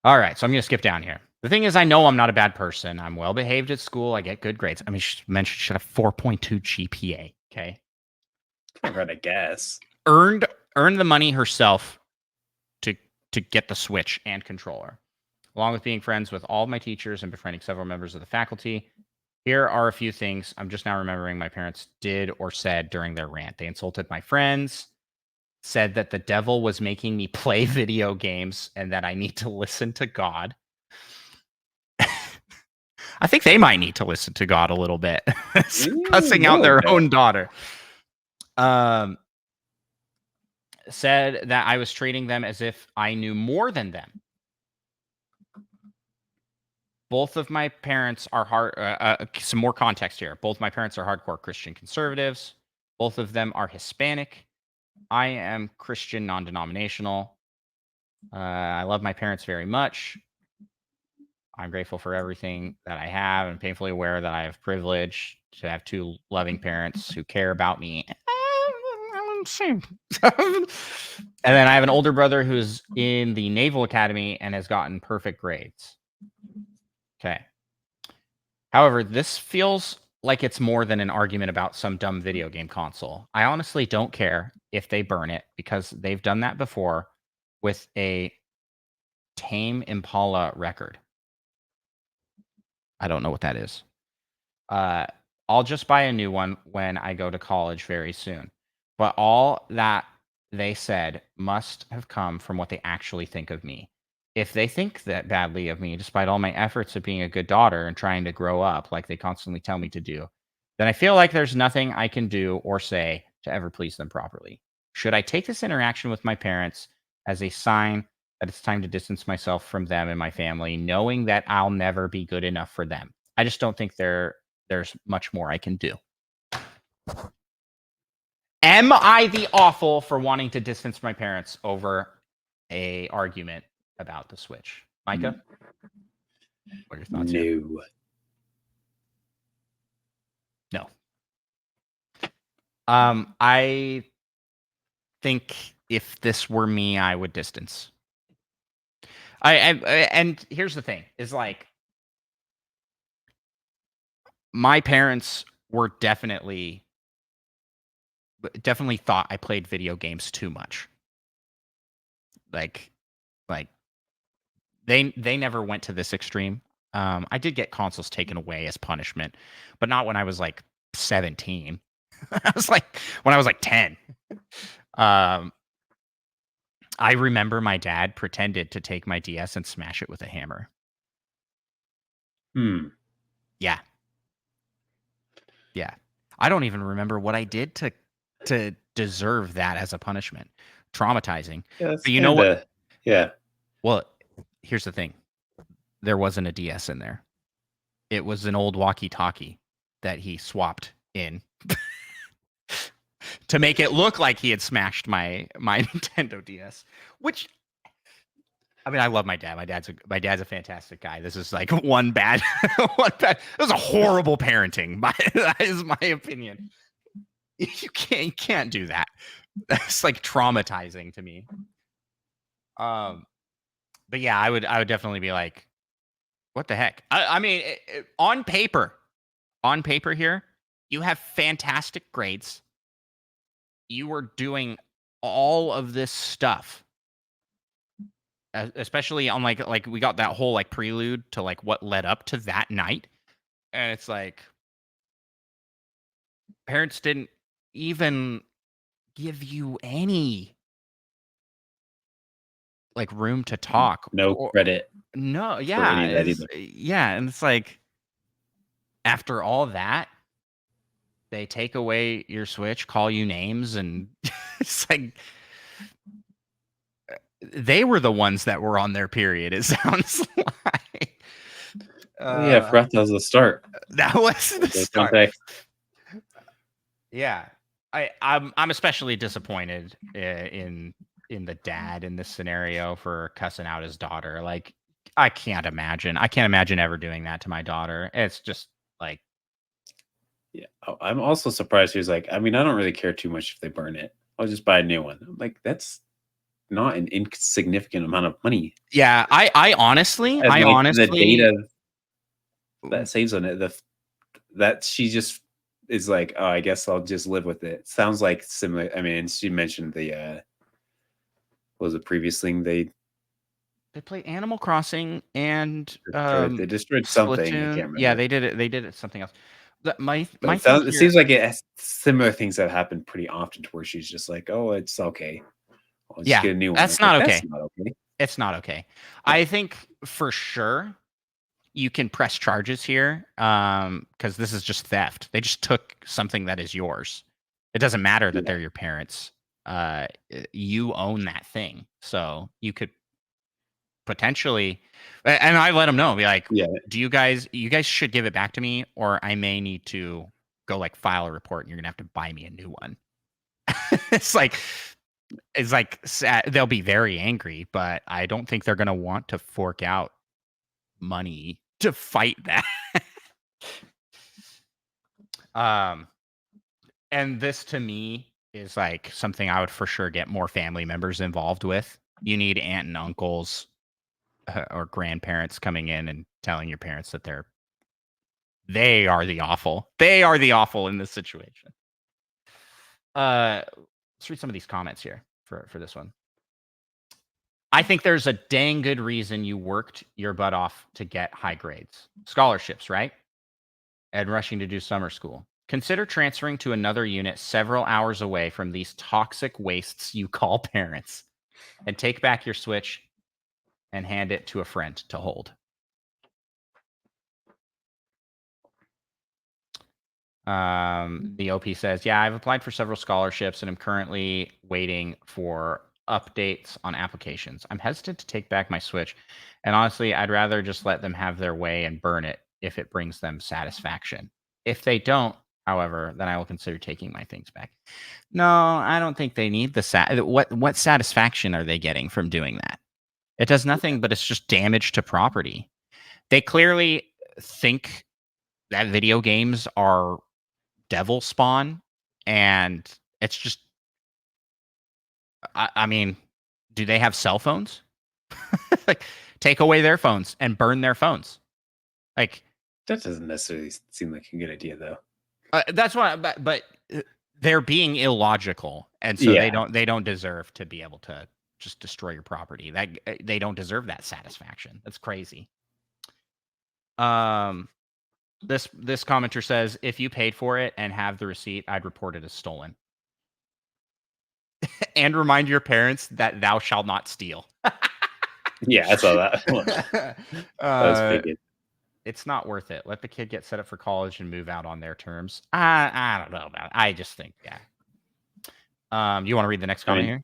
All right, so I'm going to skip down here. The thing is, I know I'm not a bad person. I'm well behaved at school. I get good grades. I mean, she mentioned she had a 4.2 GPA. Okay. I'm gonna guess. Earned the money herself to get the Switch and controller, along with being friends with all of my teachers and befriending several members of the faculty. Here are a few things I'm just now remembering my parents did or said during their rant. They insulted my friends, said that the devil was making me play video games and that I need to listen to God. I think they might need to listen to God a little bit, cussing out their own daughter. Said that I was treating them as if I knew more than them. Both of my parents are some more context here. Both my parents are hardcore Christian conservatives. Both of them are Hispanic. I am Christian non-denominational. I love my parents very much. I'm grateful for everything that I have and painfully aware that I have privilege to have 2 loving parents who care about me. And then I have an older brother who's in the Naval Academy and has gotten perfect grades. Okay. However, this feels like it's more than an argument about some dumb video game console. I honestly don't care if they burn it because they've done that before with a Tame Impala record. I don't know what that is. I'll just buy a new one when I go to college very soon. But all that they said must have come from what they actually think of me. If they think that badly of me, despite all my efforts of being a good daughter and trying to grow up like they constantly tell me to do, then I feel like there's nothing I can do or say to ever please them properly. Should I take this interaction with my parents as a sign that it's time to distance myself from them and my family, knowing that I'll never be good enough for them? I just don't think there's much more I can do. Am I the awful for wanting to distance my parents over a argument about the Switch? Micah? What are your thoughts here? No. I think if this were me, I would distance. And here's the thing: is like my parents were definitely thought I played video games too much. Like, like they never went to this extreme. I did get consoles taken away as punishment, but not when I was like 17. I was like when I was like 10. Um, I remember my dad pretended to take my DS and smash it with a hammer. Hmm. Yeah. Yeah. I don't even remember what I did to deserve that as a punishment. Traumatizing. Yeah, that's But you know kind what? of yeah. Well, here's the thing. There wasn't a DS in there. It was an old walkie-talkie that he swapped in to make it look like he had smashed my Nintendo DS, which I mean, I love my dad. My dad's a fantastic guy. This is like one bad one bad. It was a horrible parenting. That is my opinion. You can't do that. That's like traumatizing to me. Um, but yeah, I would definitely be like, what the heck? I mean, on paper here, you have fantastic grades. You were doing all of this stuff, especially on like we got that whole like prelude to like what led up to that night, and it's like parents didn't even give you any like room to talk No or credit no, for any yeah, of that either. and it's like after all that, they take away your Switch, call you names, and it's like they were the ones that were on their period. It sounds like Oh yeah, I forgot that was the start. that was the The start. context. Yeah, I'm especially disappointed in the dad in this scenario for cussing out his daughter. Like, I can't imagine. I can't imagine ever doing that to my daughter. It's just like, Yeah. Oh, I'm also surprised he was like, I mean, I don't really care too much if they burn it. I'll just buy a new one. I'm like, that's not an insignificant amount of money. yeah. And I like the honestly, data that saves on it, that she just is like, oh, I guess I'll just live with it. Sounds like similar. I mean, she mentioned the what was the previous thing they play Animal Crossing and destroyed? They destroyed something. I Splatoon. can't Yeah, remember. they did it. They did it something else. But My thing it here. seems like it has similar things that happen pretty often to where she's just like, oh, it's okay. I'll just Yeah, get a new one. I that's was like, not that's okay. not okay. It's not okay. Yeah. I think for sure you can press charges here because this is just theft. They just took something that is yours. It doesn't matter that Yeah. they're your parents. You own that thing, so you could potentially. And I let them know, be like, Yeah. "Do you guys should give it back to me, or I may need to go like file a report, and you're gonna have to buy me a new one." it's like it's like sad. They'll be very angry, but I don't think they're gonna want to fork out money to fight that. um, and this to me is like something I would for sure get more family members involved with. You need aunt and uncles or grandparents coming in and telling your parents that they are the awful. They are the awful in this situation. Let's read some of these comments here for this one. I think there's a dang good reason you worked your butt off to get high grades. Scholarships, right? And rushing to do summer school. Consider transferring to another unit several hours away from these toxic wastes you call parents and take back your Switch and hand it to a friend to hold. The OP says, yeah, I've applied for several scholarships and I'm currently waiting for updates on applications. I'm hesitant to take back my Switch. And honestly, I'd rather just let them have their way and burn it if it brings them satisfaction. If they don't, however, then I will consider taking my things back. No, I don't think they need the what satisfaction are they getting from doing that? It does nothing but it's just damage to property. They clearly think that video games are devil spawn, and it's just I mean, do they have cell phones? Like, take away their phones and burn their phones. Like, that doesn't necessarily seem like a good idea, though. that's why, but they're being illogical, and so Yeah. they don't deserve to be able to just destroy your property. That they don't deserve that satisfaction. That's crazy. This commenter says, if you paid for it and have the receipt, I'd report it as stolen. And remind your parents that thou shalt not steal. Yeah, I saw that one. That was pretty good. It's not worth it. Let the kid get set up for college and move out on their terms. I don't know about it. I just think, yeah. You want to read the next comment here?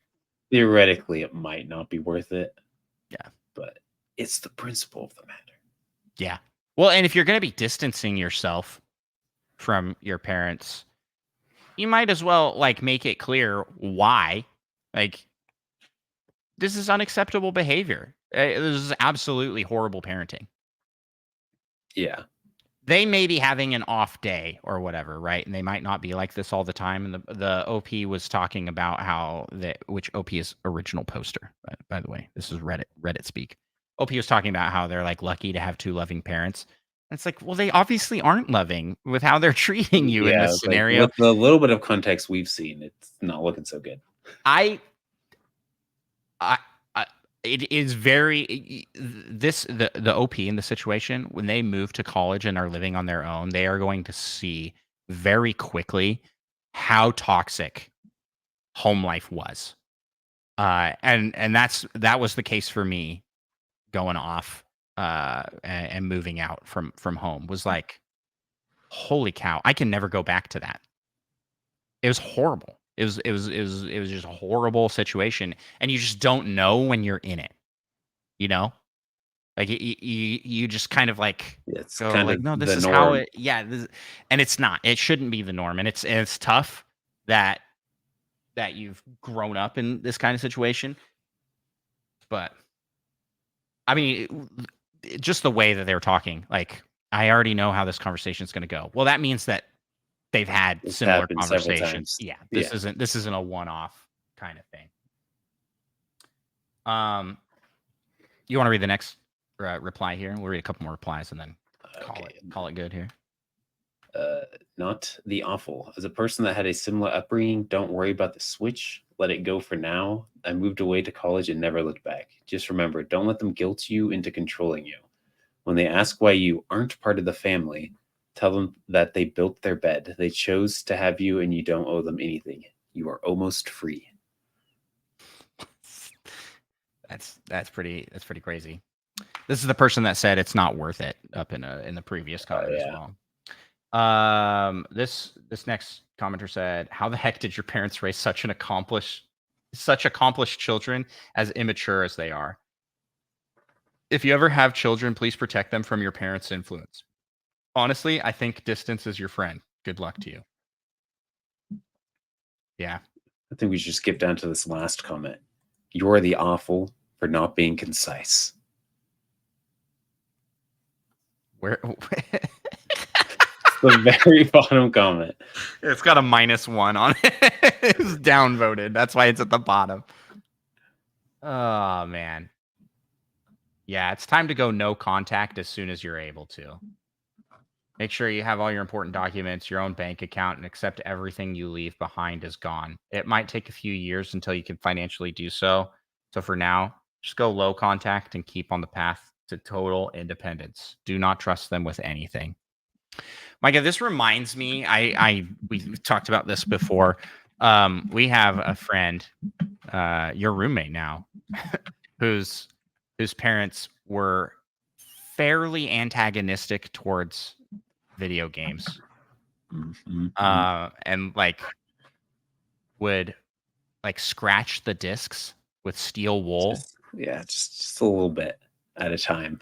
Theoretically, it might not be worth it. Yeah. But it's the principle of the matter. Yeah. Well, and if you're going to be distancing yourself from your parents, you might as well like make it clear why. Like, this is unacceptable behavior. This is absolutely horrible parenting. Yeah. They may be having an off day or whatever, right? And they might not be like this all the time. And the OP was talking about how which OP is original poster, by the way. This is Reddit speak. OP was talking about how they're like lucky to have two loving parents. And it's like, well, they obviously aren't loving with how they're treating you in this scenario. With the little bit of context we've seen, it's not looking so good. It is very the OP in the situation when they move to college and are living on their own, they are going to see very quickly how toxic home life was. And that was the case for me going off and moving out from home. Was like, holy cow, I can never go back to that. It was horrible. It was just a horrible situation, and you just don't know when you're in it. You know, like you just kind of like it's go kind like, of no, this the is norm. how it. Yeah, and it's not. It shouldn't be the norm, and it's tough that you've grown up in this kind of situation. But I mean, just the way that they're talking, like, I already know how this conversation is going to go. Well, that means that they've had It's similar happened several conversations. times. Yeah, this isn't a one-off kind of thing. You want to read the next reply here? We'll read a couple more replies and then call it good here. Not the awful. As a person that had a similar upbringing, don't worry about the switch. Let it go for now. I moved away to college and never looked back. Just remember, don't let them guilt you into controlling you. When they ask why you aren't part of the family, tell them that they built their bed. They chose to have you and you don't owe them anything. You are almost free. That's pretty crazy. This is the person that said it's not worth it up in the previous comment as well. This next commenter said, how the heck did your parents raise such accomplished children as immature as they are? If you ever have children, please protect them from your parents' influence. Honestly, I think distance is your friend. Good luck to you. Yeah. I think we should skip down to this last comment. You're the awful for not being concise. Where? The very bottom comment. It's got a -1 on it. It's downvoted. That's why it's at the bottom. Oh, man. Yeah, it's time to go no contact as soon as you're able to. Make sure you have all your important documents, your own bank account, and accept everything you leave behind is gone. It might take a few years until you can financially do so. So for now, just go low contact and keep on the path to total independence. Do not trust them with anything. Micah, this reminds me, we talked about this before. We have a friend, your roommate now, whose parents were fairly antagonistic towards video games. And like would like scratch the discs with steel wool. Just a little bit at a time.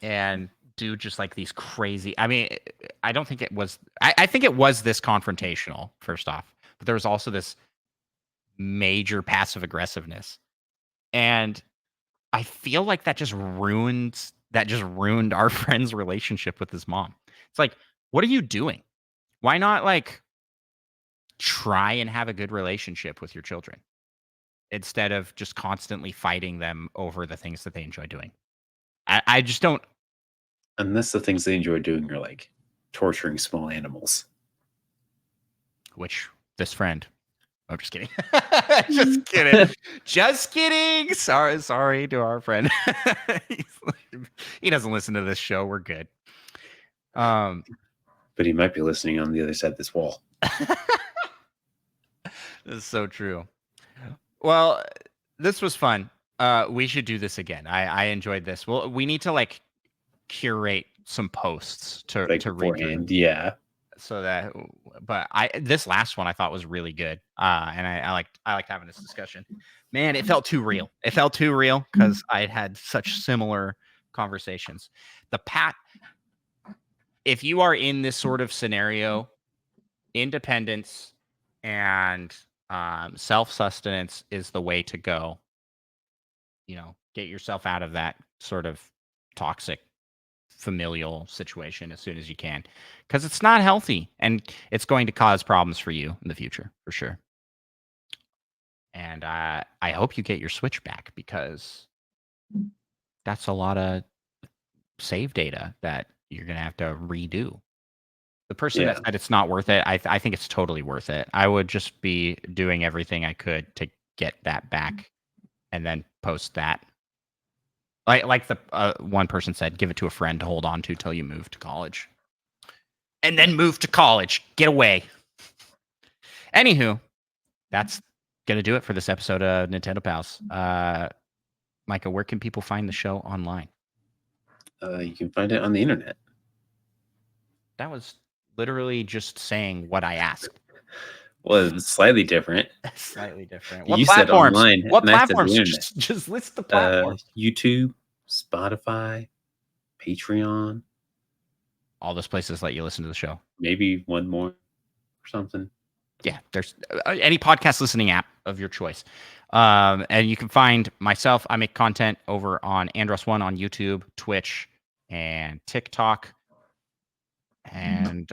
And do just like these crazy, I mean, I don't think it was, I think it was this confrontational, first off, but there was also this major passive aggressiveness. And I feel like that just ruined our friend's relationship with his mom. It's like, what are you doing? Why not like try and have a good relationship with your children? instead of just constantly fighting them over the things that they enjoy doing. I just don't. Unless the things they enjoy doing are like torturing small animals. Which this friend. I'm just kidding. Just kidding. Just kidding. Sorry to our friend. He doesn't listen to this show. We're good. But he might be listening on the other side of this wall. This is so true. Well, this was fun. We should do this again. I enjoyed this. Well, we need to like curate some posts to Like read beforehand, through. yeah. So that, but this last one I thought was really good. And I liked having this discussion. Man, it felt too real. It felt too real because I had such similar conversations. If you are in this sort of scenario, independence and self-sustenance is the way to go. You know, get yourself out of that sort of toxic familial situation as soon as you can, because it's not healthy and it's going to cause problems for you in the future for sure. And I hope you get your Switch back, because that's a lot of save data that you're gonna have to redo. The person that said it's not worth it, I think it's totally worth it. I would just be doing everything I could to get that back and then post that. Like the one person said, give it to a friend to hold on to till you move to college. And then move to college. Get away. Anywho, that's going to do it for this episode of Nintendo Pals. Micah, where can people find the show online? You can find it on the internet. That was literally just saying what I asked. Well, it's slightly different. Slightly different. What you platforms? Said online. What platforms? Just list the platforms. YouTube, Spotify, Patreon. All those places let you listen to the show. Maybe one more or something. Yeah, there's any podcast listening app of your choice. And you can find myself. I make content over on Andros1 on YouTube, Twitch, and TikTok, and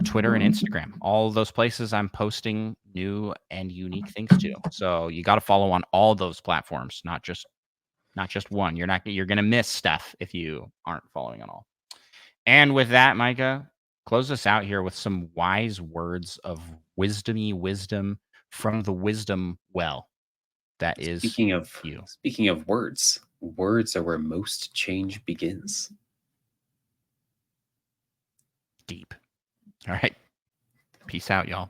Twitter and Instagram. All those places I'm posting new and unique things to. So you got to follow on all those platforms, not just one. You're gonna miss stuff if you aren't following on all. And with that, Micah, close us out here with some wise words of wisdom from the wisdom well. That is speaking of you. Speaking of words are where most change begins. Deep. All right. Peace out, y'all.